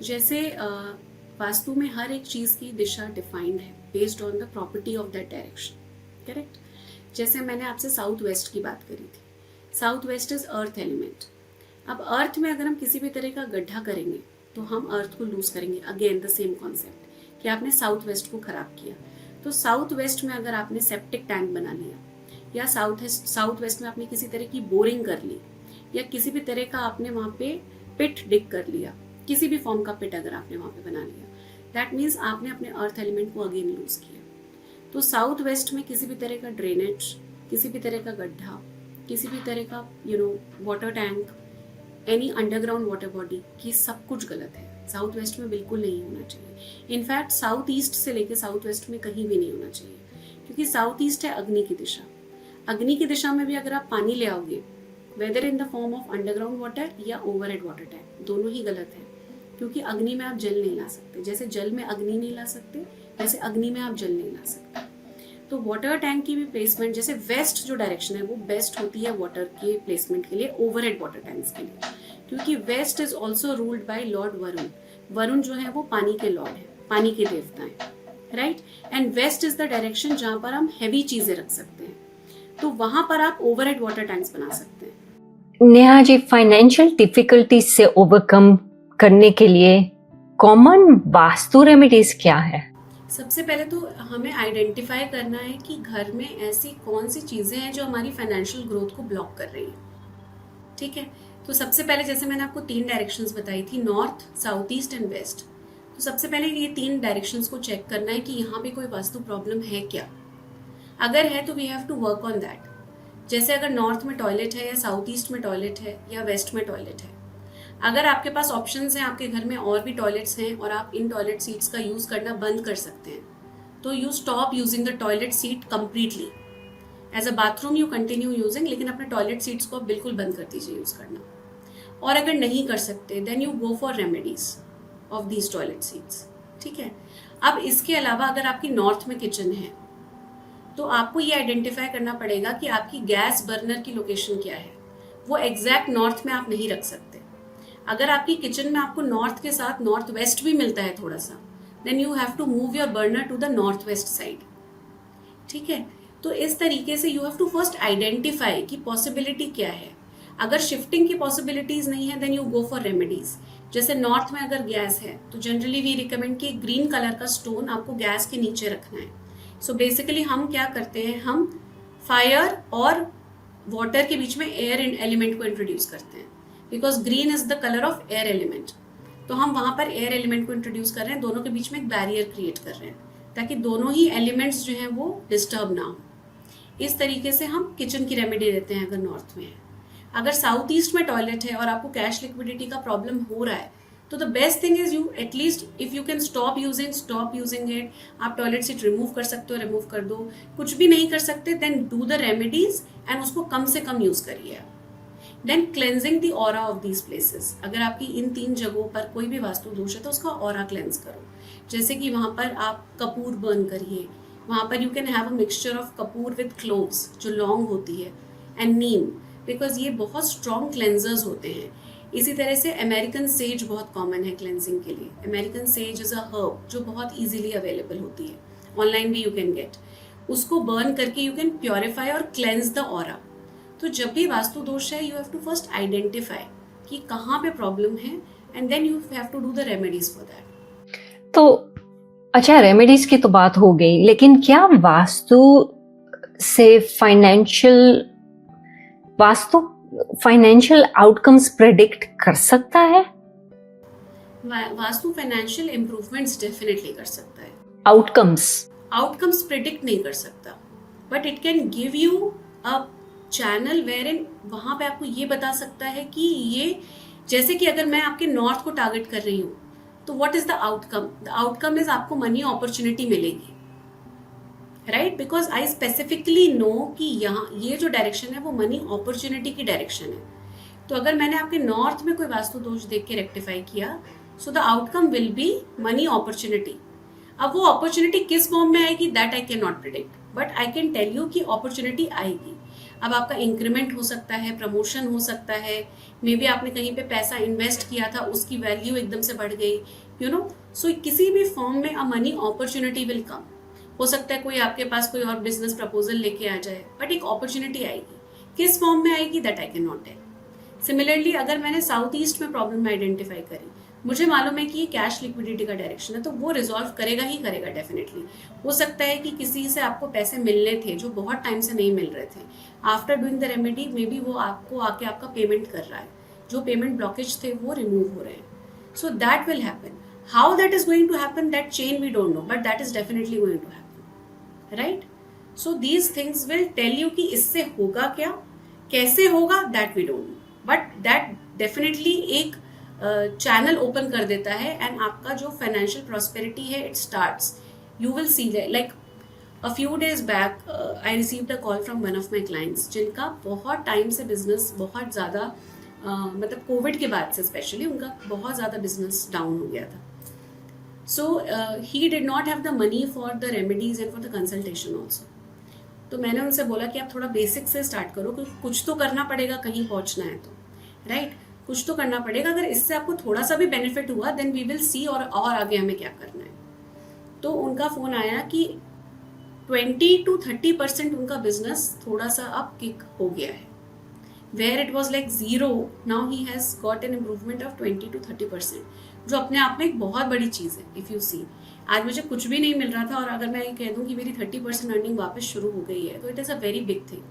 जैसे वास्तु में हर एक चीज़ की दिशा डिफाइंड है based on the property of that direction. Correct. जैसे मैंने आपसे साउथ वेस्ट की बात करी थी. South west is earth element. अब अर्थ में अगर हम किसी भी तरह का गड्ढा करेंगे तो हम अर्थ को लूज करेंगे. अगेन द सेम कॉन्सेप्ट कि आपने साउथ वेस्ट को खराब किया. तो साउथ वेस्ट में अगर आपने सेप्टिक टैंक बना लिया, या साउथ वेस्ट में आपने किसी तरह की बोरिंग कर ली, या किसी भी तरह का आपने वहाँ पे पिट डिग कर लिया, किसी भी फॉर्म का पिट अगर आपने वहाँ पे बना लिया, दैट मीन्स आपने अपने अर्थ एलिमेंट को अगेन लूज किया. तो साउथ वेस्ट में किसी भी तरह का ड्रेनेज, किसी भी तरह का गड्ढा, किसी भी तरह का water tank, any underground water body, ये सब कुछ गलत है. साउथ वेस्ट में बिल्कुल नहीं होना चाहिए. इनफैक्ट साउथ ईस्ट से लेकर साउथ वेस्ट में कहीं भी नहीं होना चाहिए, क्योंकि साउथ ईस्ट है अग्नि की दिशा. अग्नि की दिशा में भी अगर आप पानी ले आओगे, whether in the form of underground water या ओवरहेड वाटर टैंक, दोनों ही गलत है. क्योंकि अग्नि में आप जल नहीं ला सकते. जैसे जल में अग्नि नहीं ला सकते, वैसे अग्नि में आप जल नहीं ला सकते. तो वाटर टैंक की भी प्लेसमेंट, जैसे वेस्ट जो डायरेक्शन है वो बेस्ट होती है वाटर के प्लेसमेंट के लिए, ओवरहेड वाटर टैंक्स के लिए, क्योंकि west is also ruled by lord Varun. Varun जो है वो पानी के लॉर्ड है, पानी के देवता है, right. And west is the direction जहां पर हम हैवी चीजें रख सकते हैं. तो वहां पर आप ओवरहेड वाटर टैंक्स बना सकते हैं. नेहा जी, फाइनेंशियल डिफिकल्टीज से ओवरकम करने के लिए कॉमन वास्तु रेमेडीज क्या है? सबसे पहले तो हमें आइडेंटिफाई करना है कि घर में ऐसी कौन सी चीज़ें हैं जो हमारी फाइनेंशियल ग्रोथ को ब्लॉक कर रही हैं. ठीक है. तो सबसे पहले जैसे मैंने आपको 3 डायरेक्शंस बताई थी, north, south east and west. तो सबसे पहले ये 3 डायरेक्शंस को चेक करना है कि यहाँ पे कोई वास्तु प्रॉब्लम है क्या. अगर है तो we have to work on that. जैसे अगर नॉर्थ में टॉयलेट है, या साउथ ईस्ट में टॉयलेट है, या वेस्ट में टॉयलेट है, अगर आपके पास ऑप्शंस हैं, आपके घर में और भी टॉयलेट्स हैं और आप इन टॉयलेट सीट्स का यूज़ करना बंद कर सकते हैं, तो you stop using the toilet seat completely. As a bathroom you continue using, लेकिन अपने टॉयलेट सीट्स को आप बिल्कुल बंद कर दीजिए यूज़ करना. और अगर नहीं कर सकते then you go for remedies of these toilet seats. ठीक है. अब इसके अलावा अगर आपकी नॉर्थ में किचन है तो आपको ये आइडेंटिफाई करना पड़ेगा कि आपकी गैस बर्नर की लोकेशन क्या है. वो एग्जैक्ट नॉर्थ में आप नहीं रख सकते. अगर आपकी किचन में आपको नॉर्थ के साथ नॉर्थ वेस्ट भी मिलता है थोड़ा सा, then you have to move your burner to the north west side. ठीक है. तो इस तरीके से you have to first identify कि पॉसिबिलिटी क्या है. अगर शिफ्टिंग की पॉसिबिलिटीज नहीं है then you go for remedies. जैसे नॉर्थ में अगर गैस है तो जनरली वी रिकमेंड कि ग्रीन कलर का स्टोन आपको गैस के नीचे रखना है. सो बेसिकली हम क्या करते हैं, हम फायर और वाटर के बीच में एयर एलिमेंट को इंट्रोड्यूस करते हैं, because green is the colour of air element. तो हम वहां पर एयर एलिमेंट को इंट्रोड्यूस कर रहे हैं, दोनों के बीच में एक बैरियर क्रिएट कर रहे हैं ताकि दोनों ही एलिमेंट्स जो हैं वो डिस्टर्ब ना हो. इस तरीके से हम किचन की रेमेडी देते हैं अगर नॉर्थ में है. अगर साउथ ईस्ट में टॉयलेट है और आपको कैश लिक्विडिटी का प्रॉब्लम हो रहा है तो the best thing is you at least if you can stop using it. आप टॉयलेट सीट रिमूव कर सकते हो, रिमूव कर दो. कुछ भी नहीं कर सकते then do the remedies and उसको कम से कम यूज करिए. Then cleansing the aura of these places. अगर आपकी इन 3 जगहों पर कोई भी वास्तु दोष है तो उसका ऑरा क्लेंस करो. जैसे कि वहां पर आप कपूर बर्न करिए. वहां पर you can have a mixture of Kapoor with cloves जो लौंग होती है एंड नीम, बिकॉज ये बहुत स्ट्रॉन्ग क्लेंजर्स होते हैं. इसी तरह से अमेरिकन सेज बहुत कॉमन है क्लेंजिंग के लिए. American sage is a herb जो बहुत इजीली अवेलेबल होती है, ऑनलाइन भी यू कैन गेट. उसको बर्न करके यू कैन प्योरीफाई और क्लेंज द ऑरा. तो जब भी वास्तु दोष है you have to first identify कि कहाँ पे प्रॉब्लम है and then you have to do the remedies for that. तो अच्छा, रेमेडीज की तो बात हो गई, लेकिन क्या वास्तु फाइनेंशियल आउटकम्स प्रेडिक्ट कर सकता है? वास्तु फाइनेंशियल इम्प्रूवमेंट्स डेफिनेटली कर सकता है, आउटकम्स प्रिडिक्ट नहीं कर सकता, but it can give you a channel where in, वहां पे आपको ये बता सकता है कि ये, जैसे कि अगर मैं आपके नॉर्थ को टारगेट कर रही हूँ, तो what is the outcome is आपको मनी अपॉर्चुनिटी मिलेगी, right, because I specifically know कि यहाँ ये जो डायरेक्शन है वो मनी अपॉर्चुनिटी की डायरेक्शन है। तो अगर मैंने आपके नॉर्थ में कोई वास्तु दोष देख के रेक्टिफाई किया, so the outcome will be money opportunity. अब वो अपॉर्चुनिटी किस फॉर्म में आएगी that I can not predict, but I can tell you कि अपॉर्चुनिटी आएगी। अब आपका इंक्रीमेंट हो सकता है, प्रमोशन हो सकता है, मे बी आपने कहीं पे पैसा इन्वेस्ट किया था, उसकी वैल्यू एकदम से बढ़ गई, यू नो, सो किसी भी फॉर्म में अ मनी अपॉर्चुनिटी विल कम। हो सकता है कोई आपके पास कोई और बिजनेस प्रपोजल लेके आ जाए, बट एक अपॉर्चुनिटी आएगी, किस फॉर्म में आएगी that I can not tell. Similarly अगर मैंने साउथ ईस्ट में प्रॉब्लम आइडेंटिफाई करी, मुझे मालूम है कि ये कैश लिक्विडिटी का डायरेक्शन है, तो वो रिजॉल्व करेगा ही करेगा डेफिनेटली। हो सकता है कि किसी से आपको पैसे मिलने थे जो बहुत टाइम से नहीं मिल रहे थे, after doing the remedy may be वो आपको आके आपका पेमेंट कर रहा है, जो पेमेंट ब्लॉकेज थे वो रिमूव हो रहे हैं। So that will happen. How that is going to happen, that chain we don't know, but that is definitely going to happen, right. So these things will tell you कि इससे होगा क्या, कैसे होगा, that we don't know, but that definitely एक channel open कर देता है, एंड आपका जो फाइनेंशियल प्रॉस्पेरिटी है it starts, you will see like a few days back I received a call from one of my clients, जिनका बहुत time से बिजनेस बहुत ज़्यादा मतलब कोविड के बाद से स्पेशली उनका बहुत ज़्यादा बिजनेस डाउन हो गया था। So he did not have the money for the remedies and for the consultation also. तो मैंने उनसे बोला कि आप थोड़ा बेसिक से स्टार्ट करो, क्योंकि कुछ तो करना पड़ेगा, कहीं पहुंचना है तो, राइट, कुछ तो करना पड़ेगा। अगर इससे आपको थोड़ा सा भी बेनिफिट हुआ देन वी विल सी और आगे हमें क्या करना है। तो उनका फोन आया कि 20 to 30% उनका बिजनेस थोड़ा सा अब किक हो गया है, where it was like 0, now he has got an improvement of 20 to 30%, जो अपने आप में एक बहुत बड़ी चीज़ है। इफ़ यू सी, आज मुझे कुछ भी नहीं मिल रहा था और अगर मैं ये कह दूं कि मेरी 30% अर्निंग वापस शुरू हो गई है, तो it is a very big thing.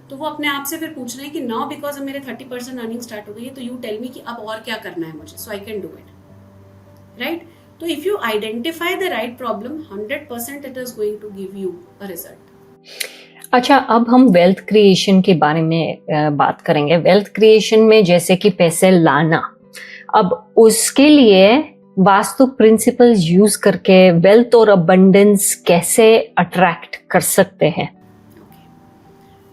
तो वो अपने आप से फिर पूछ रहे हैं कि नाउ बिकॉज अब मेरे 30% अर्निंग स्टार्ट हो गई है, तो यू टेल मी कि अब और क्या करना है मुझे, so I can do it, right. तो if you identify the right problem, 100% it is going to give you a result. अच्छा, अब हम वेल्थ क्रिएशन के बारे में बात करेंगे। वेल्थ क्रिएशन में जैसे कि पैसे लाना, अब उसके लिए वास्तु प्रिंसिपल्स यूज करके वेल्थ और अबंडेंस कैसे अट्रैक्ट कर सकते हैं?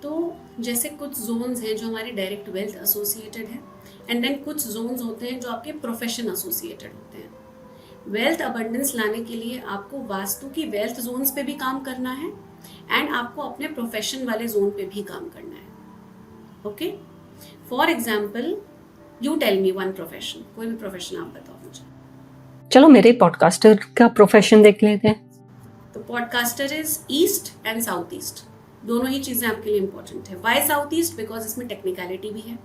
तो जैसे कुछ जोन्स हैं जो हमारे डायरेक्ट वेल्थ एसोसिएटेड है, एंड देन कुछ जोन्स होते हैं जो आपके प्रोफेशन एसोसिएटेड होते हैं। वेल्थ अबंडेंस लाने के लिए आपको वास्तु की वेल्थ जोन्स पे भी काम करना है, एंड आपको अपने प्रोफेशन वाले जोन पे भी काम करना है। Okay, for example you tell me one profession, कोई भी प्रोफेशन आप बताओ मुझे। चलो मेरे पॉडकास्टर का प्रोफेशन देख लेते हैं। तो podcaster is east and south east, दोनों ही चीज़ें आपके लिए इंपॉर्टेंट है। Why south east? बिकॉज इसमें टेक्निकलिटी भी है,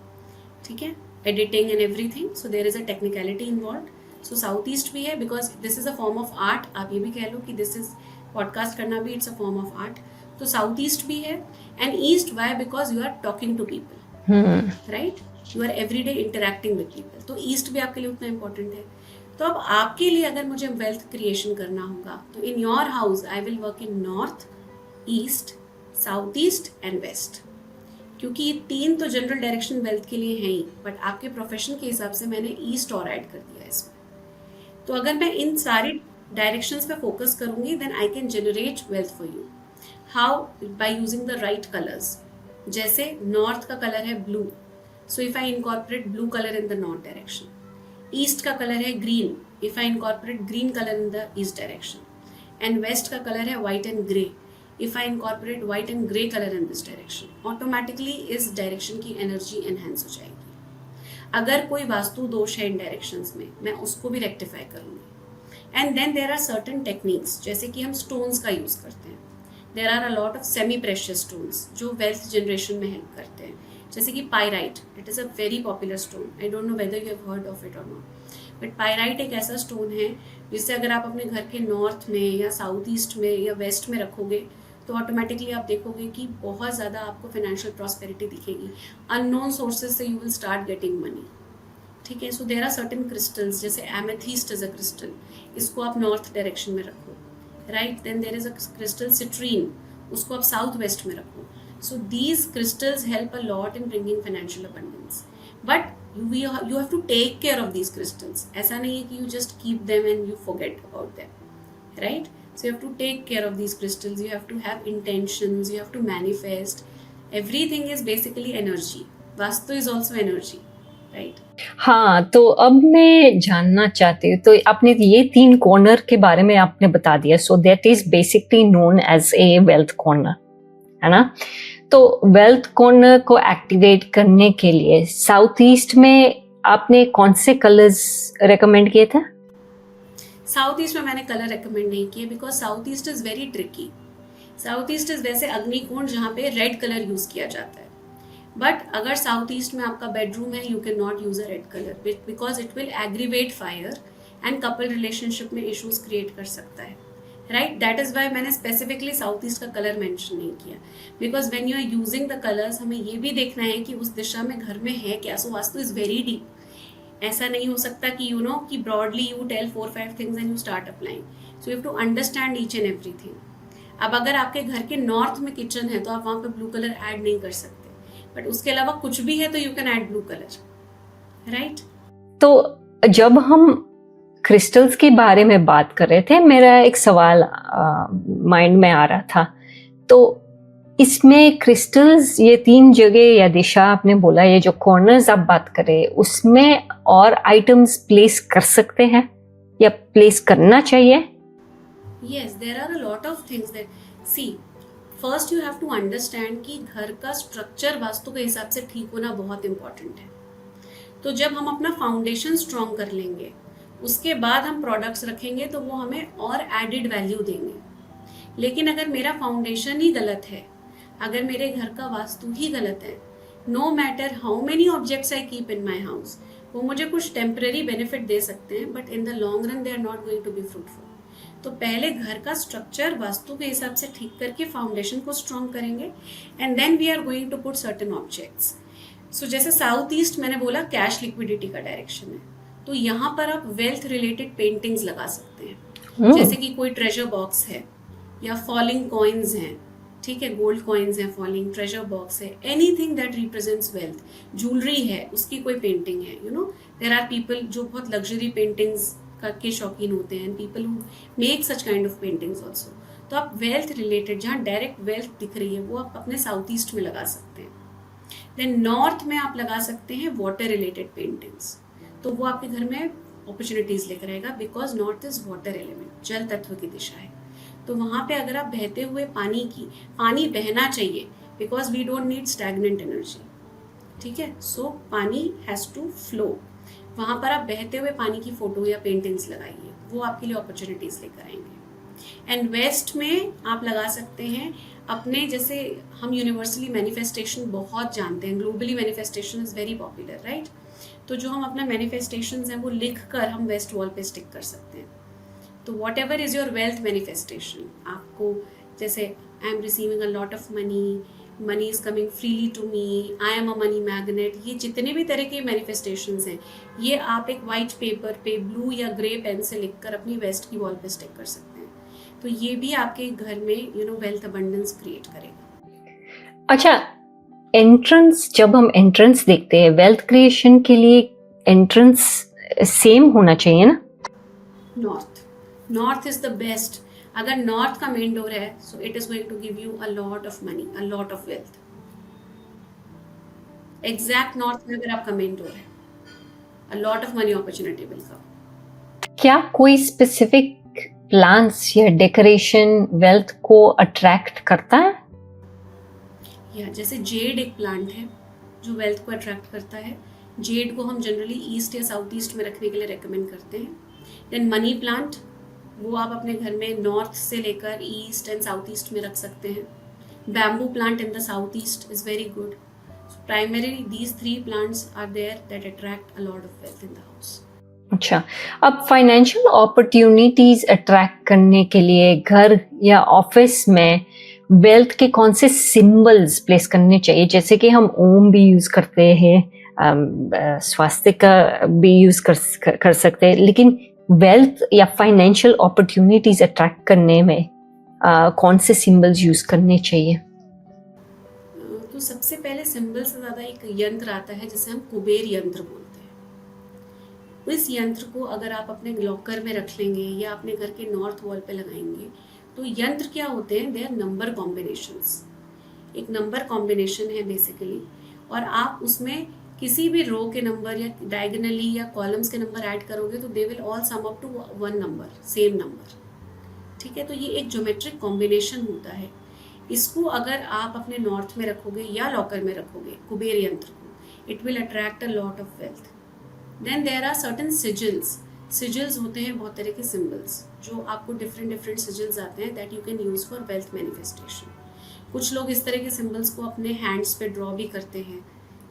ठीक है, editing and everything, so there is a technicality involve. So south east भी है because this is a form of art, आप ये भी कह लो कि दिस इज पॉडकास्ट करना भी it's a form of art. तो साउथ ईस्ट भी है, and east why? Because you are talking to people, right, you are every day interacting with people, तो ईस्ट भी आपके लिए उतना इंपॉर्टेंट है। तो अब आपके लिए अगर मुझे वेल्थ क्रिएशन करना होगा, तो in your house I will work in north, east, south east and west, क्योंकि ये तीन तो जनरल डायरेक्शन वेल्थ के लिए हैं ही, बट आपके प्रोफेशन के हिसाब से मैंने ईस्ट और ऐड कर दिया इसमें। तो अगर मैं इन सारी डायरेक्शंस पे फोकस करूंगी then I can generate wealth for you. How? By using the right colours. जैसे नॉर्थ का कलर है blue, so if I incorporate blue colour in the north direction. East का कलर है green, if I incorporate green colour in the east direction. And west का colour है white and grey, if I incorporate white and grey color in this direction, automatically इस direction की energy enhance हो जाएगी। अगर कोई वास्तु दोष है इन डायरेक्शंस में, मैं उसको भी रेक्टिफाई करूँगी। And then there are certain techniques, जैसे कि हम स्टोन्स का यूज़ करते हैं। There are a lot of semi precious stones जो वेल्थ जनरेशन में हेल्प करते हैं, जैसे कि pyrite, it is a very popular stone, I don't know whether you have heard of it और नॉट, बट पायराइट एक ऐसा स्टोन है जिससे अगर आप अपने घर के नॉर्थ में या साउथ ईस्ट में या वेस्ट में रखोगे तो ऑटोमेटिकली आप देखोगे कि बहुत ज़्यादा आपको फाइनेंशियल प्रॉस्पेरिटी दिखेगी। अननोन सोर्सेज से you will start getting money, ठीक है, so there are certain crystals, जैसे एमेथिस्ट इज अ क्रिस्टल, इसको आप नॉर्थ डायरेक्शन में रखो, right. Then there is a crystal citrine, उसको आप साउथ वेस्ट में रखो. So these crystals help a lot in bringing financial abundance, but you have to take care of these crystals. ऐसा नहीं है कि you just keep them and you forget about them, right? So you have to take care of these crystals, you have to have intentions, you have to manifest. Everything is basically energy. Vastu is also energy, right? हाँ, तो अब मैं जानना चाहती हूँ, तो आपने ये 3 कॉर्नर के बारे में आपने बता दिया, so that is basically known as a wealth corner, है ना. तो वेल्थ कॉर्नर को एक्टिवेट करने के लिए साउथ ईस्ट में आपने कौन से कलर्स रेकमेंड किए थे? साउथ ईस्ट में मैंने कलर रेकमेंड नहीं किए, because south east is very tricky. South east is वैसे अग्निकुंड जहाँ पे रेड कलर यूज किया जाता है, बट अगर साउथ ईस्ट में आपका बेडरूम है, you can not use a red colour, because it will aggravate fire and couple relationship में इश्यूज क्रिएट कर सकता है, राइट. दैट इज वाई मैंने स्पेसिफिकली साउथ ईस्ट का कलर मेंशन नहीं किया, because when you are using the colours, हमें ये भी देखना है कि उस दिशा में घर में है क्या. So vastu is very deep. ऐसा नहीं हो सकता कि यू नो कि broadly you tell 4-5 things and you start applying. So you have to understand each and everything. अब अगर आपके घर के नॉर्थ में किचन है तो आप वहां पे ब्लू कलर ऐड नहीं कर सकते, बट उसके अलावा कुछ भी है तो you can add blue colour, right. तो जब हम क्रिस्टल्स के बारे में बात कर रहे थे, मेरा एक सवाल माइंड में आ रहा था. तो इसमें क्रिस्टल्स, ये 3 जगह या दिशा आपने बोला, ये जो कॉर्नर्स आप बात कर रहे हैं, उसमें और आइटम्स प्लेस कर सकते हैं या प्लेस करना चाहिए? Yes, there are a lot of things that, see, first you have to understand कि घर का स्ट्रक्चर वास्तु के हिसाब से ठीक होना बहुत इंपॉर्टेंट है. तो जब हम अपना फाउंडेशन स्ट्रॉन्ग कर लेंगे, उसके बाद हम प्रोडक्ट्स रखेंगे तो वो हमें और एडिड वैल्यू देंगे. लेकिन अगर मेरा फाउंडेशन ही गलत है, अगर मेरे घर का वास्तु ही गलत है, no matter how many objects I keep in my house, वो मुझे कुछ टेम्पररी बेनिफिट दे सकते हैं, but in the long run they are not going to be fruitful. तो पहले घर का स्ट्रक्चर वास्तु के हिसाब से ठीक करके फाउंडेशन को स्ट्रॉन्ग करेंगे, and then we are going to put certain objects. So जैसे साउथ ईस्ट मैंने बोला कैश लिक्विडिटी का डायरेक्शन है, तो यहाँ पर आप वेल्थ रिलेटेड पेंटिंग्स लगा सकते हैं. जैसे कि कोई ट्रेजर बॉक्स है या फॉलिंग कॉइन्स हैं, ठीक है, गोल्ड कॉइन्स हैं, फॉलिंग ट्रेजर बॉक्स है, anything that represents wealth. Jewellery है, उसकी कोई पेंटिंग है, you know there are people जो बहुत लग्जरी पेंटिंग्स के शौकीन होते हैं, people who make such kind of paintings also. तो आप वेल्थ रिलेटेड, जहाँ डायरेक्ट वेल्थ दिख रही है, वो आप अपने साउथ ईस्ट में लगा सकते हैं. देन नॉर्थ में आप लगा सकते हैं वाटर रिलेटेड पेंटिंग्स, तो वो आपके घर में अपॉर्चुनिटीज लेकर आएगा, because north is water element, जल तत्व की दिशा है. तो वहाँ पे अगर आप बहते हुए पानी बहना चाहिए, because we don't need stagnant energy, ठीक है. सो पानी हैज टू फ्लो. वहाँ पर आप बहते हुए पानी की फोटो या पेंटिंग्स लगाइए, वो आपके लिए अपॉर्चुनिटीज लेकर आएंगे. एंड वेस्ट में आप लगा सकते हैं अपने, जैसे हम यूनिवर्सली मैनिफेस्टेशन बहुत जानते हैं, globally manifestation is very popular, right. तो जो हम अपना मैनिफेस्टेशंस हैं वो लिख कर हम वेस्ट वॉल पे स्टिक कर सकते हैं. तो whatever is your wealth manifestation, आपको जैसे I am receiving a lot of money is coming freely to me, I am a money magnet, ये जितने भी तरह के मैनिफेस्टेशंस हैं, ये आप एक वाइट पेपर पे ब्लू या ग्रे पेन से लिखकर अपनी वेस्ट की वॉल पे स्टिक कर सकते हैं. तो ये भी आपके घर में you know wealth abundance create करेगा. अच्छा, एंट्रेंस, जब हम एंट्रेंस देखते हैं वेल्थ क्रिएशन के लिए, एंट्रेंस सेम होना चाहिए ना? North is the best. अगर नॉर्थ का मेन डोर है, so it is going to give you a lot of money, a lot of wealth. Exact north में अगर आपका मेन डोर है, a lot of money opportunity will come. क्या कोई specific plants या decoration wealth को attract करता है? या जैसे जेड एक प्लांट है जो वेल्थ को अट्रैक्ट करता है. जेड को हम जनरली ईस्ट या साउथ ईस्ट में रखने के लिए रेकमेंड करते हैं. देन मनी प्लांट, वो आप अपने घर में नॉर्थ से लेकर ईस्ट एंड साउथ ईस्ट में रख सकते हैं. Bamboo plant in the south east is very good. Primarily these 3 plants are there that attract a lot of wealth in the house. अच्छा, अब फाइनेंशियल अपॉर्चुनिटीज अट्रैक्ट करने के लिए घर या ऑफिस में वेल्थ के कौन से सिंबल्स प्लेस करने चाहिए? जैसे कि हम ओम भी यूज करते हैं, स्वास्थ्य का भी यूज कर सकते हैं, लेकिन वेल्थ या फाइनेंशियल अपॉर्चुनिटीज अट्रैक्ट करने में कौन से सिंबल्स यूज करने चाहिए? तो सबसे पहले सिंबल से ज़्यादा एक यंत्र आता है जिसे हम कुबेर यंत्र बोलते हैं। इस यंत्र को अगर आप अपने लॉकर में रख लेंगे या अपने घर के नॉर्थ वॉल पे लगाएंगे, तो यंत्र क्या होते हैं, दे आर नंबर कॉम्बिनेशंस। एक नंबर कॉम्बिनेशन है बेसिकली, और आप उसमें किसी भी रो के नंबर या डायगोनली या कॉलम्स के नंबर ऐड करोगे तो they will all sum up to one number, same number. ठीक है, तो ये एक ज्योमेट्रिक कॉम्बिनेशन होता है। इसको अगर आप अपने नॉर्थ में रखोगे या लॉकर में रखोगे कुबेर यंत्र को, it will attract a lot of wealth. Then there are certain sigils. Sigils होते हैं बहुत तरह के सिंबल्स, जो आपको डिफरेंट डिफरेंट सिजिल्स आते हैं that you can use for wealth manifestation. कुछ लोग इस तरह के सिंबल्स को अपने हैंड्स पे ड्रॉ भी करते हैं।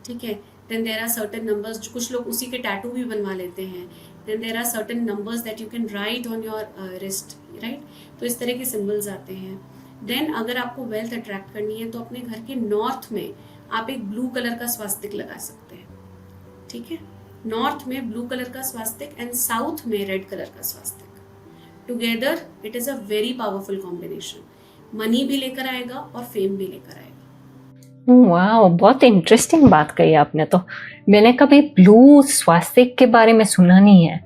ठीक है, then there are certain numbers, कुछ लोग उसी के टैटू भी बनवा लेते हैं। Then there are certain numbers that you can write on your wrist, right. तो इस तरह के सिंबल्स आते हैं। देन अगर आपको वेल्थ अट्रैक्ट करनी है तो अपने घर के नॉर्थ में आप एक ब्लू कलर का स्वास्तिक लगा सकते हैं। ठीक है, नॉर्थ में ब्लू कलर का स्वास्तिक एंड साउथ में रेड कलर का स्वास्तिक। Together it is a very powerful combination. Money भी लेकर आएगा और फेम भी लेकर आएगा। वाह, बहुत इंटरेस्टिंग बात कही आपने। तो मैंने कभी ब्लू स्वास्तिक के बारे में सुना नहीं है।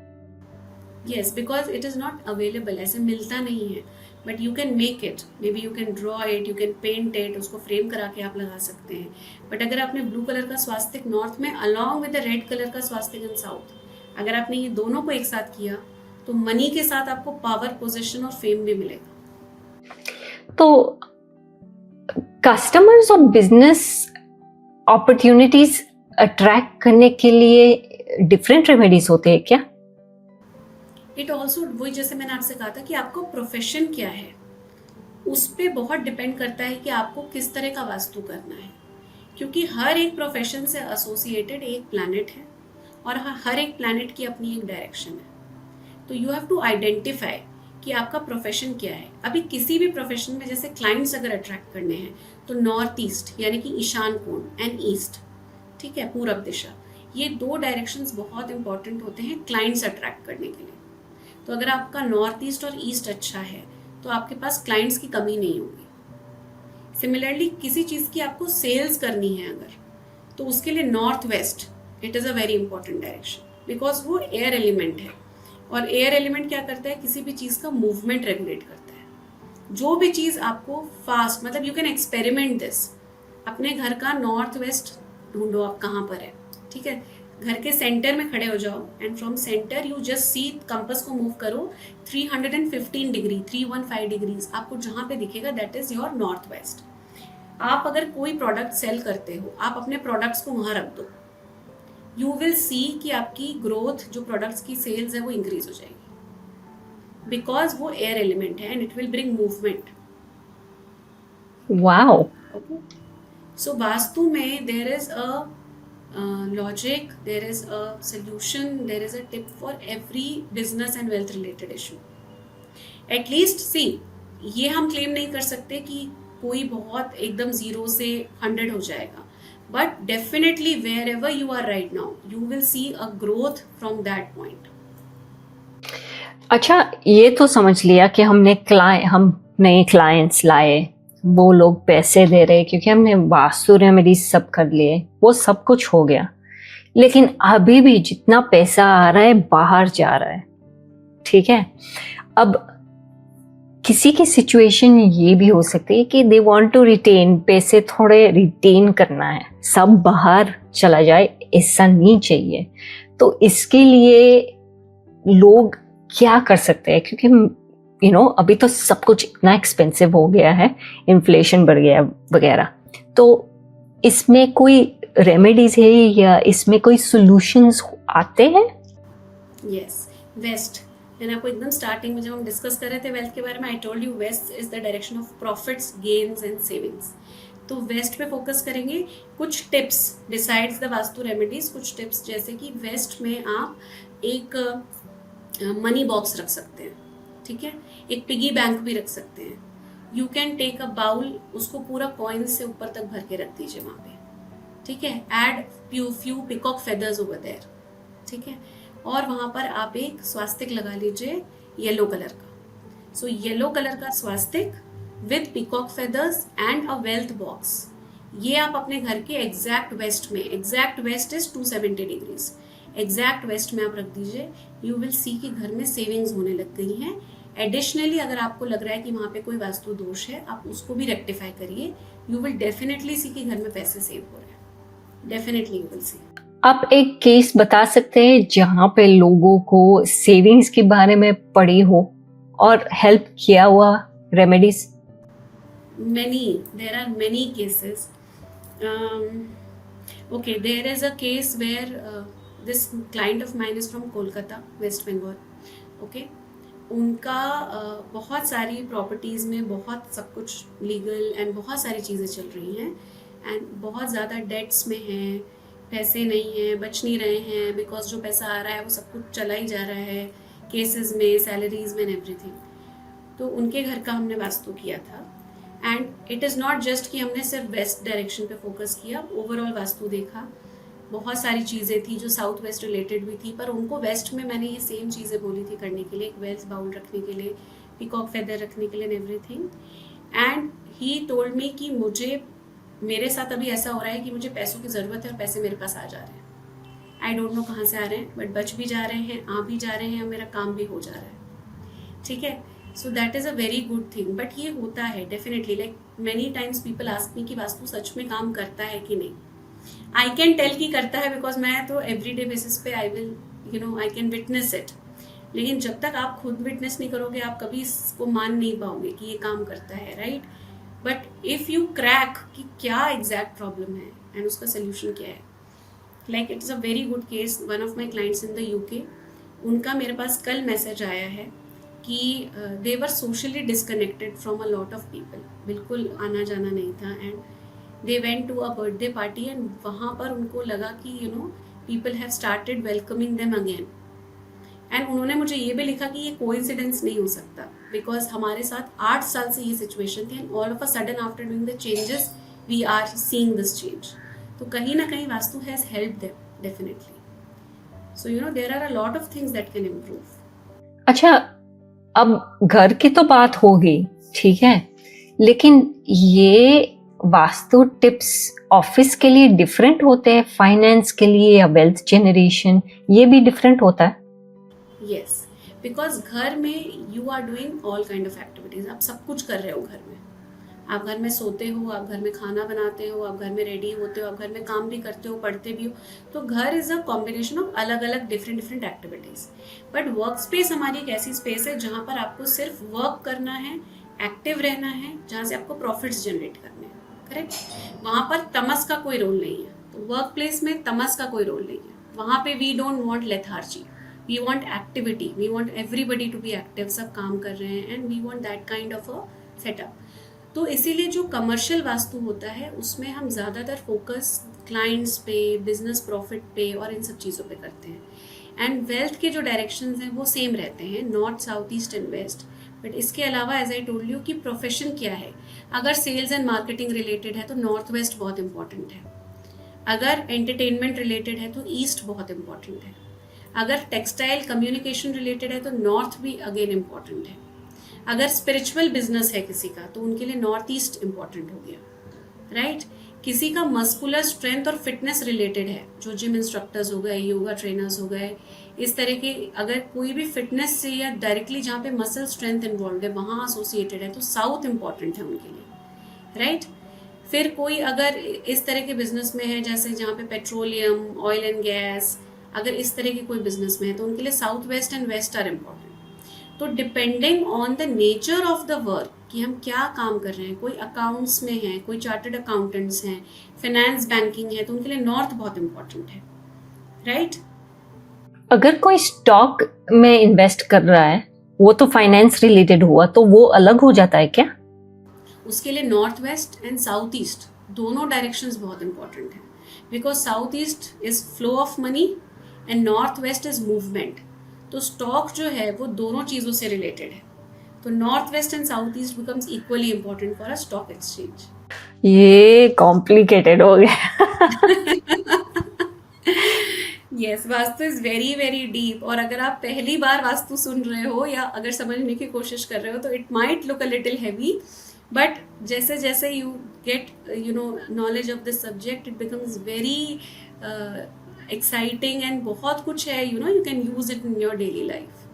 Yes, because it is not available, ऐसे मिलता नहीं है। But you can make it, maybe you can draw it, you can paint it, उसको फ्रेम करा के आप लगा सकते हैं। बट अगर आपने ब्लू कलर का स्वास्तिक नॉर्थ में along with the red colour का स्वास्तिक इन साउथ, अगर आपने ये दोनों को एक साथ किया तो मनी के साथ आपको पावर, पोजीशन और फेम भी मिलेगा। तो कस्टमर्स और बिजनेस अपॉर्चुनिटीज अट्रैक्ट करने के लिए डिफरेंट रेमेडीज होते हैं क्या? इट ऑल्सो, वही जैसे मैंने आपसे कहा था कि आपको प्रोफेशन क्या है उस पर बहुत डिपेंड करता है कि आपको किस तरह का वास्तु करना है। क्योंकि हर एक प्रोफेशन से एसोसिएटेड एक प्लैनेट है और हर एक प्लैनेट की अपनी एक डायरेक्शन है। तो यू हैव टू आइडेंटिफाई कि आपका प्रोफेशन क्या है। अभी किसी भी प्रोफेशन में जैसे क्लाइंट्स अगर अट्रैक्ट करने हैं तो नॉर्थ ईस्ट यानी कि ईशान कोण एंड ईस्ट, ठीक है, पूरब दिशा, ये दो डायरेक्शंस बहुत इंपॉर्टेंट होते हैं क्लाइंट्स अट्रैक्ट करने के लिए। तो अगर आपका नॉर्थ ईस्ट और ईस्ट अच्छा है तो आपके पास क्लाइंट्स की कमी नहीं होगी। सिमिलरली किसी चीज़ की आपको सेल्स करनी है अगर, तो उसके लिए north west it is a very important direction, because वो एयर एलिमेंट है। और एयर एलिमेंट क्या करता है, किसी भी चीज़ का मूवमेंट रेगुलेट करता है। जो भी चीज़ आपको फास्ट, मतलब यू कैन एक्सपेरिमेंट दिस। अपने घर का नॉर्थ वेस्ट ढूंढो आप कहाँ पर है। ठीक है, घर के सेंटर में खड़े हो जाओ and from centre you just see, compass को मूव करो 315 डिग्री, 315 डिग्रीज, आपको जहाँ पे दिखेगा that is your north west. आप अगर कोई प्रोडक्ट सेल करते हो, आप अपने प्रोडक्ट्स को वहाँ रख दो, यू विल सी कि आपकी ग्रोथ, जो प्रोडक्ट्स की सेल्स है वो इंक्रीज हो जाएगी, बिकॉज वो एयर एलिमेंट है and it will bring movement. Wow. So vastu में there is a logic, there is a solution, there is a tip for every business and wealth related issue. At least see, ये हम claim नहीं कर सकते कि कोई बहुत एकदम 0 से 100 हो जाएगा, but definitely wherever you are right now you will see a growth from that point. अच्छा, ये तो समझ लिया कि हम नए क्लाइंट्स लाए, वो लोग पैसे दे रहे क्योंकि हमने वास्तु रेमेडीज सब कर लिए, वो सब कुछ हो गया। लेकिन अभी भी जितना पैसा आ रहा है बाहर जा रहा है। ठीक है, अब किसी की सिचुएशन ये भी हो सकती है कि दे वांट टू रिटेन, पैसे थोड़े रिटेन करना है, सब बाहर चला जाए, ऐसा नहीं चाहिए। तो इसके लिए लोग क्या कर सकते हैं? क्योंकि अभी तो सब कुछ इतना एक्सपेंसिव हो गया है, इन्फ्लेशन बढ़ गया वगैरह। तो इसमें कोई रेमेडीज है या इसमें कोई सॉल्यूशंस आते हैं? यस, वेस्ट, मैंने आपको एकदम स्टार्टिंग में जब हम डिस्कस कर रहे थे वेल्थ के बारे में, I told you west is the direction of profits, gains and savings. तो वेस्ट पे फोकस करेंगे। कुछ tips decides the vastu remedies, कुछ टिप्स जैसे कि वेस्ट में आप एक मनी बॉक्स रख सकते हैं। ठीक है, एक पिगी बैंक भी रख सकते हैं। You can take a bowl, उसको पूरा कॉइन से ऊपर तक भर के रख दीजिए वहाँ पे। ठीक है, add few peacock feathers over there, ठीक है, और वहां पर आप एक स्वास्तिक लगा लीजिए येलो कलर का। सो येलो कलर का स्वास्तिक with peacock feathers and a wealth box, ये आप अपने घर के एग्जैक्ट वेस्ट में, exact west is 270 degrees, exact west में आप रख दीजिए। यू विल सी कि घर में सेविंग्स होने लग गई हैं। एडिशनली अगर आपको लग रहा है कि वहां पे कोई वास्तु दोष है, आप उसको भी रेक्टिफाई करिए। यू विल डेफिनेटली सी कि घर में पैसे सेव हो रहे हैं, डेफिनेटली यू विल सी। आप एक केस बता सकते हैं जहां पे लोगों को सेविंग्स के बारे में पढ़ी हो और हेल्प किया हुआ remedies? There are many cases. Okay, there is a case where this client of mine is from Kolkata, West Bengal. Okay, उनका बहुत सारी प्रॉपर्टीज़ में बहुत सब कुछ लीगल एंड बहुत सारी चीज़ें चल रही हैं, एंड बहुत ज़्यादा डेट्स में हैं, पैसे नहीं हैं, बच नहीं रहे हैं, बिकॉज जो पैसा आ रहा है वो सब कुछ चला ही जा रहा है केसेस में, सैलरीज में, एवरीथिंग। तो उनके घर का हमने वास्तु किया था, and it is not just कि हमने सिर्फ वेस्ट डायरेक्शन पे फोकस किया, ओवरऑल वास्तु देखा। बहुत सारी चीज़ें थी जो साउथ वेस्ट रिलेटेड भी थी, पर उनको वेस्ट में मैंने ये सेम चीज़ें बोली थी करने के लिए, एक वेल्थ बाउल रखने के लिए, पीकॉक फेदर रखने के लिए, everything. And he told me कि मेरे साथ अभी ऐसा हो रहा है कि मुझे पैसों की ज़रूरत है और पैसे मेरे पास आ जा रहे हैं। आई डोंट नो कहाँ से आ रहे हैं, बट बच भी जा रहे हैं, आ भी जा रहे हैं, और मेरा काम भी हो जा रहा है, ठीक है। So that is a very good thing. But ये होता है definitely, like many times people ask me कि वास्तु सच में काम करता है कि नहीं। आई कैन टेल कि करता है, बिकॉज मैं तो एवरीडे बेसिस पे आई कैन विटनेस इट। लेकिन जब तक आप खुद विटनेस नहीं करोगे, आप कभी इसको मान नहीं पाओगे कि ये काम करता है, right. But if you crack कि क्या एग्जैक्ट प्रॉब्लम है एंड उसका सोल्यूशन क्या है, like it is a very good case. One of my clients in the UK, उनका मेरे पास कल मैसेज आया है कि they were socially disconnected from a lot of people, बिल्कुल आना जाना नहीं था, and they went to a birthday party, and वहाँ पर उनको लगा कि people have started welcoming them again. And उन्होंने मुझे ये भी लिखा कि ये कोइंसिडेंस नहीं हो सकता, बिकॉज हमारे साथ 8 साल से ये सिचुएशन थी, and all of a sudden after doing the changes we are seeing this change. तो कहीं ना कहीं vastu has help them definitely. So there are a lot of things that can improve. अच्छा, अब घर की तो बात हो गई, ठीक है, लेकिन ये वास्तु टिप्स ऑफिस के लिए डिफरेंट होते हैं, फाइनेंस के लिए या वेल्थ जनरेशन, ये भी डिफरेंट होता है? यस, बिकॉज घर में you are doing all kind of activities, आप सब कुछ कर रहे हो घर में। आप घर में सोते हो, आप घर में खाना बनाते हो, आप घर में रेडी होते हो, आप घर में काम भी करते हो, पढ़ते भी हो। तो घर इज अ कॉम्बिनेशन ऑफ अलग अलग different activities. But work space हमारी एक ऐसी स्पेस है जहाँ पर आपको सिर्फ वर्क करना है, एक्टिव रहना है, जहाँ से आपको प्रॉफिट्स जनरेट करने हैं, करेक्ट। वहाँ पर तमस का कोई रोल नहीं है। तो वर्क प्लेस में तमस का कोई रोल नहीं है। वहाँ पे we don't want lethargy, we want activity, we want everybody to be active, सब काम कर रहे हैं, and we want that kind of a setup. तो इसीलिए जो कमर्शियल वास्तु होता है उसमें हम ज़्यादातर फोकस क्लाइंट्स पे, बिजनेस प्रॉफिट पे और इन सब चीज़ों पे करते हैं। एंड वेल्थ के जो डायरेक्शंस हैं वो सेम रहते हैं, north, south, east and west. But इसके अलावा एज आई टोल्ड यू कि प्रोफेशन क्या है। अगर सेल्स एंड मार्केटिंग रिलेटेड है तो नॉर्थ वेस्ट बहुत इंपॉर्टेंट है। अगर एंटरटेनमेंट रिलेटेड है तो ईस्ट बहुत इंपॉर्टेंट है। अगर टेक्सटाइल कम्युनिकेशन रिलेटेड है तो नॉर्थ भी अगेन इम्पॉर्टेंट है। अगर स्पिरिचुअल बिजनेस है किसी का तो उनके लिए नॉर्थ ईस्ट इंपॉर्टेंट हो गया, राइट। किसी का मस्कुलर स्ट्रेंथ और फिटनेस रिलेटेड है, जो जिम इंस्ट्रक्टर्स हो गए, योगा ट्रेनर्स हो गए, इस तरह के अगर कोई भी फिटनेस से या डायरेक्टली जहाँ पे मसल स्ट्रेंथ इन्वॉल्व है वहाँ एसोसिएटेड है तो साउथ इंपॉर्टेंट है उनके लिए, राइट। फिर कोई अगर इस तरह के बिजनेस में है जैसे जहाँ पे पेट्रोलियम, ऑयल एंड गैस, अगर इस तरह की कोई बिजनेस में है तो उनके लिए south west and west are important. तो depending on the nature of the work कि हम क्या काम कर रहे हैं, कोई अकाउंट्स में है, कोई चार्टर्ड अकाउंटेंट्स हैं, फाइनेंस बैंकिंग है, तो उनके लिए नॉर्थ बहुत इंपॉर्टेंट है, राइट। अगर कोई स्टॉक में इन्वेस्ट कर रहा है, वो तो फाइनेंस रिलेटेड हुआ, तो वो अलग हो जाता है क्या? उसके लिए north west and south east दोनों डायरेक्शंस बहुत इंपॉर्टेंट है, because south east is flow of money and north west is movement. तो स्टॉक जो है वो दोनों चीज़ों से रिलेटेड है। तो north west and south east becomes equally important for a stock exchange. ये कॉम्प्लिकेटेड हो गया। Yes, vastu is very very deep, और अगर आप पहली बार वास्तु सुन रहे हो या अगर समझने की कोशिश कर रहे हो तो it might look a little heavy, but जैसे जैसे you get knowledge of this subject it becomes very exciting, and बहुत कुछ है you can use it in your daily life.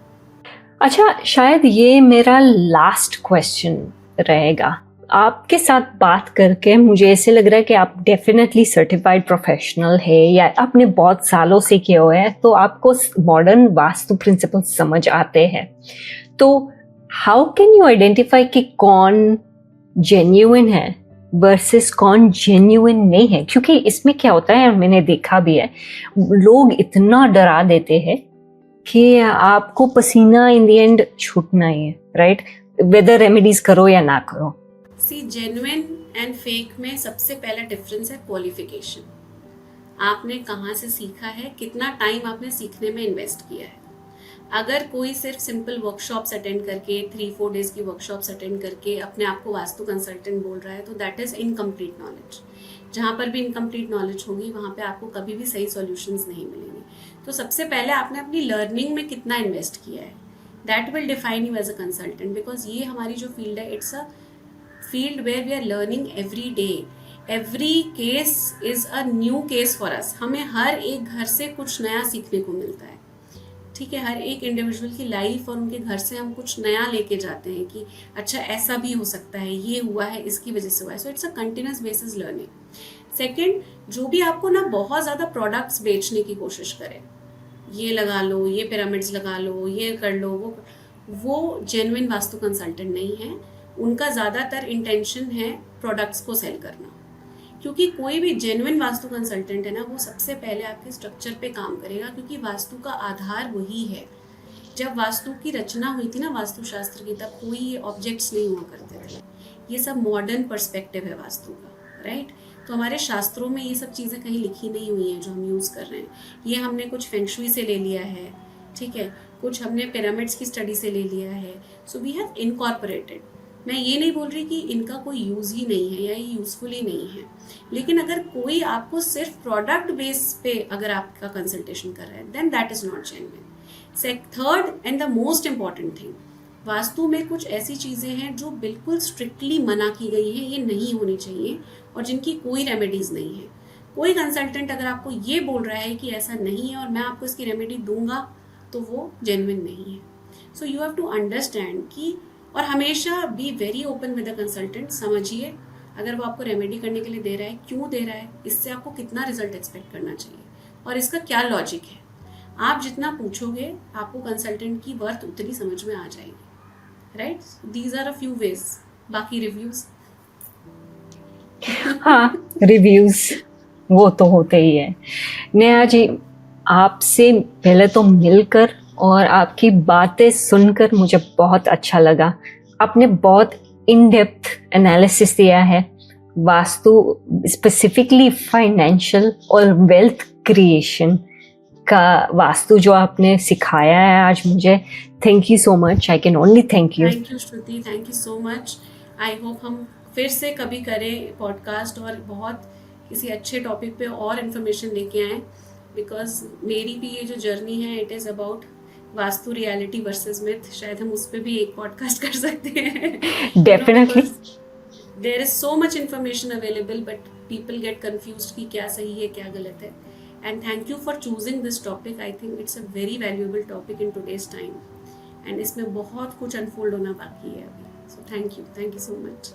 अच्छा, शायद ये मेरा लास्ट क्वेश्चन रहेगा। आपके साथ बात करके मुझे ऐसे लग रहा है कि आप डेफिनेटली सर्टिफाइड प्रोफेशनल है या आपने बहुत सालों से किया हुआ है, तो आपको मॉडर्न वास्तु प्रिंसिपल्स समझ आते हैं। तो हाउ कैन यू आइडेंटिफाई कि कौन जेन्युइन है वर्सेस कौन जेन्युइन नहीं है? क्योंकि इसमें क्या होता है, मैंने देखा भी है, लोग इतना डरा देते हैं कि आपको पसीना इन द एंड छूटना ही है, राइट? वेदर रेमेडीज करो या ना करो। सी, जेन्युइन एंड फेक में सबसे पहला डिफरेंस है क्वालिफिकेशन। आपने कहाँ से सीखा है, कितना टाइम आपने सीखने में इन्वेस्ट किया है। अगर कोई सिर्फ सिंपल वर्कशॉप्स अटेंड करके 3-4 डेज की वर्कशॉप्स अटेंड करके अपने आप को वास्तु कंसल्टेंट बोल रहा है तो दैट इज इनकम्प्लीट नॉलेज। जहाँ पर भी इनकम्प्लीट नॉलेज होगी वहाँ पे आपको कभी भी सही सॉल्यूशंस नहीं मिलेंगे। तो सबसे पहले आपने अपनी लर्निंग में कितना इन्वेस्ट किया है, that will define you as a consultant, because ये हमारी जो फील्ड है it's a field where we are learning every day. Every case is a new case for us. हमें हर एक घर से कुछ नया सीखने को मिलता है, ठीक है। हर एक इंडिविजुअल की लाइफ और उनके घर से हम कुछ नया लेके जाते हैं कि अच्छा ऐसा भी हो सकता है, ये हुआ है इसकी वजह से हुआ है। So it's a continuous basis learning. Second, जो भी आपको ना बहुत ज़्यादा प्रोडक्ट्स बेचने की कोशिश करे, ये लगा लो, ये पिरामिड्स लगा लो, ये कर लो, वो जेन्युइन वास्तु कंसल्टेंट नहीं है। उनका ज़्यादातर इंटेंशन है प्रोडक्ट्स को सेल करना। क्योंकि कोई भी जेन्युइन वास्तु कंसल्टेंट है ना, वो सबसे पहले आपके स्ट्रक्चर पे काम करेगा, क्योंकि वास्तु का आधार वही है। जब वास्तु की रचना हुई थी ना वास्तुशास्त्र की, तब कोई ये ऑब्जेक्ट्स नहीं हुआ करते थे। ये सब मॉडर्न पर्सपेक्टिव है वास्तु का, राइट। तो हमारे शास्त्रों में ये सब चीज़ें कहीं लिखी नहीं हुई हैं जो हम यूज़ कर रहे हैं। ये हमने कुछ फेंगशुई से ले लिया है, ठीक है, कुछ हमने पिरामिड्स की स्टडी से ले लिया है। So we have incorporated. मैं ये नहीं बोल रही कि इनका कोई यूज़ ही नहीं है या ये यूज़फुल ही नहीं है, लेकिन अगर कोई आपको सिर्फ प्रोडक्ट बेस पे अगर आपका कंसल्टेशन कर रहा है then that is not genuine. Third and the most important thing, vastu में कुछ ऐसी चीज़ें हैं जो बिल्कुल स्ट्रिक्टली मना की गई हैं, ये नहीं होनी चाहिए और जिनकी कोई रेमेडीज़ नहीं है। कोई कंसल्टेंट अगर आपको ये बोल रहा है कि ऐसा नहीं है और मैं आपको इसकी रेमेडी दूंगा, तो वो जेन्युइन नहीं है। So you have to understand कि, और हमेशा be very open with the consultant. समझिए अगर वो आपको रेमेडी करने के लिए दे रहा है, क्यों दे रहा है, इससे आपको कितना रिजल्ट एक्सपेक्ट करना चाहिए और इसका क्या लॉजिक है। आप जितना पूछोगे आपको कंसल्टेंट की वर्थ उतनी समझ में आ जाएगी, right. These are a few ways. बाकी रिव्यूज हाँ, रिव्यूज वो तो होते ही है। नेहा जी, आपसे पहले तो मिलकर और आपकी बातें सुनकर मुझे बहुत अच्छा लगा। आपने बहुत इन डेप्थ एनालिसिस दिया है वास्तु, स्पेसिफिकली फाइनेंशियल और वेल्थ क्रिएशन का वास्तु जो आपने सिखाया है आज मुझे। Thank you so much, I can only thank you. Thank you Shruti, thank you so much. I hope हम फिर से कभी करें पॉडकास्ट और बहुत किसी अच्छे टॉपिक पे और इन्फॉर्मेशन लेके आएँ, बिकॉज मेरी भी ये जो जर्नी है it is about vastu reality versus myth. शायद हम उस पर भी एक पॉडकास्ट कर सकते हैं। Definitely there is so much information available but people get confused कि क्या सही है क्या गलत है। And thank you for choosing this topic. I think it's a very valuable topic in today's time and इसमें बहुत कुछ अनफोल्ड होना बाकी है अभी। So thank you so much.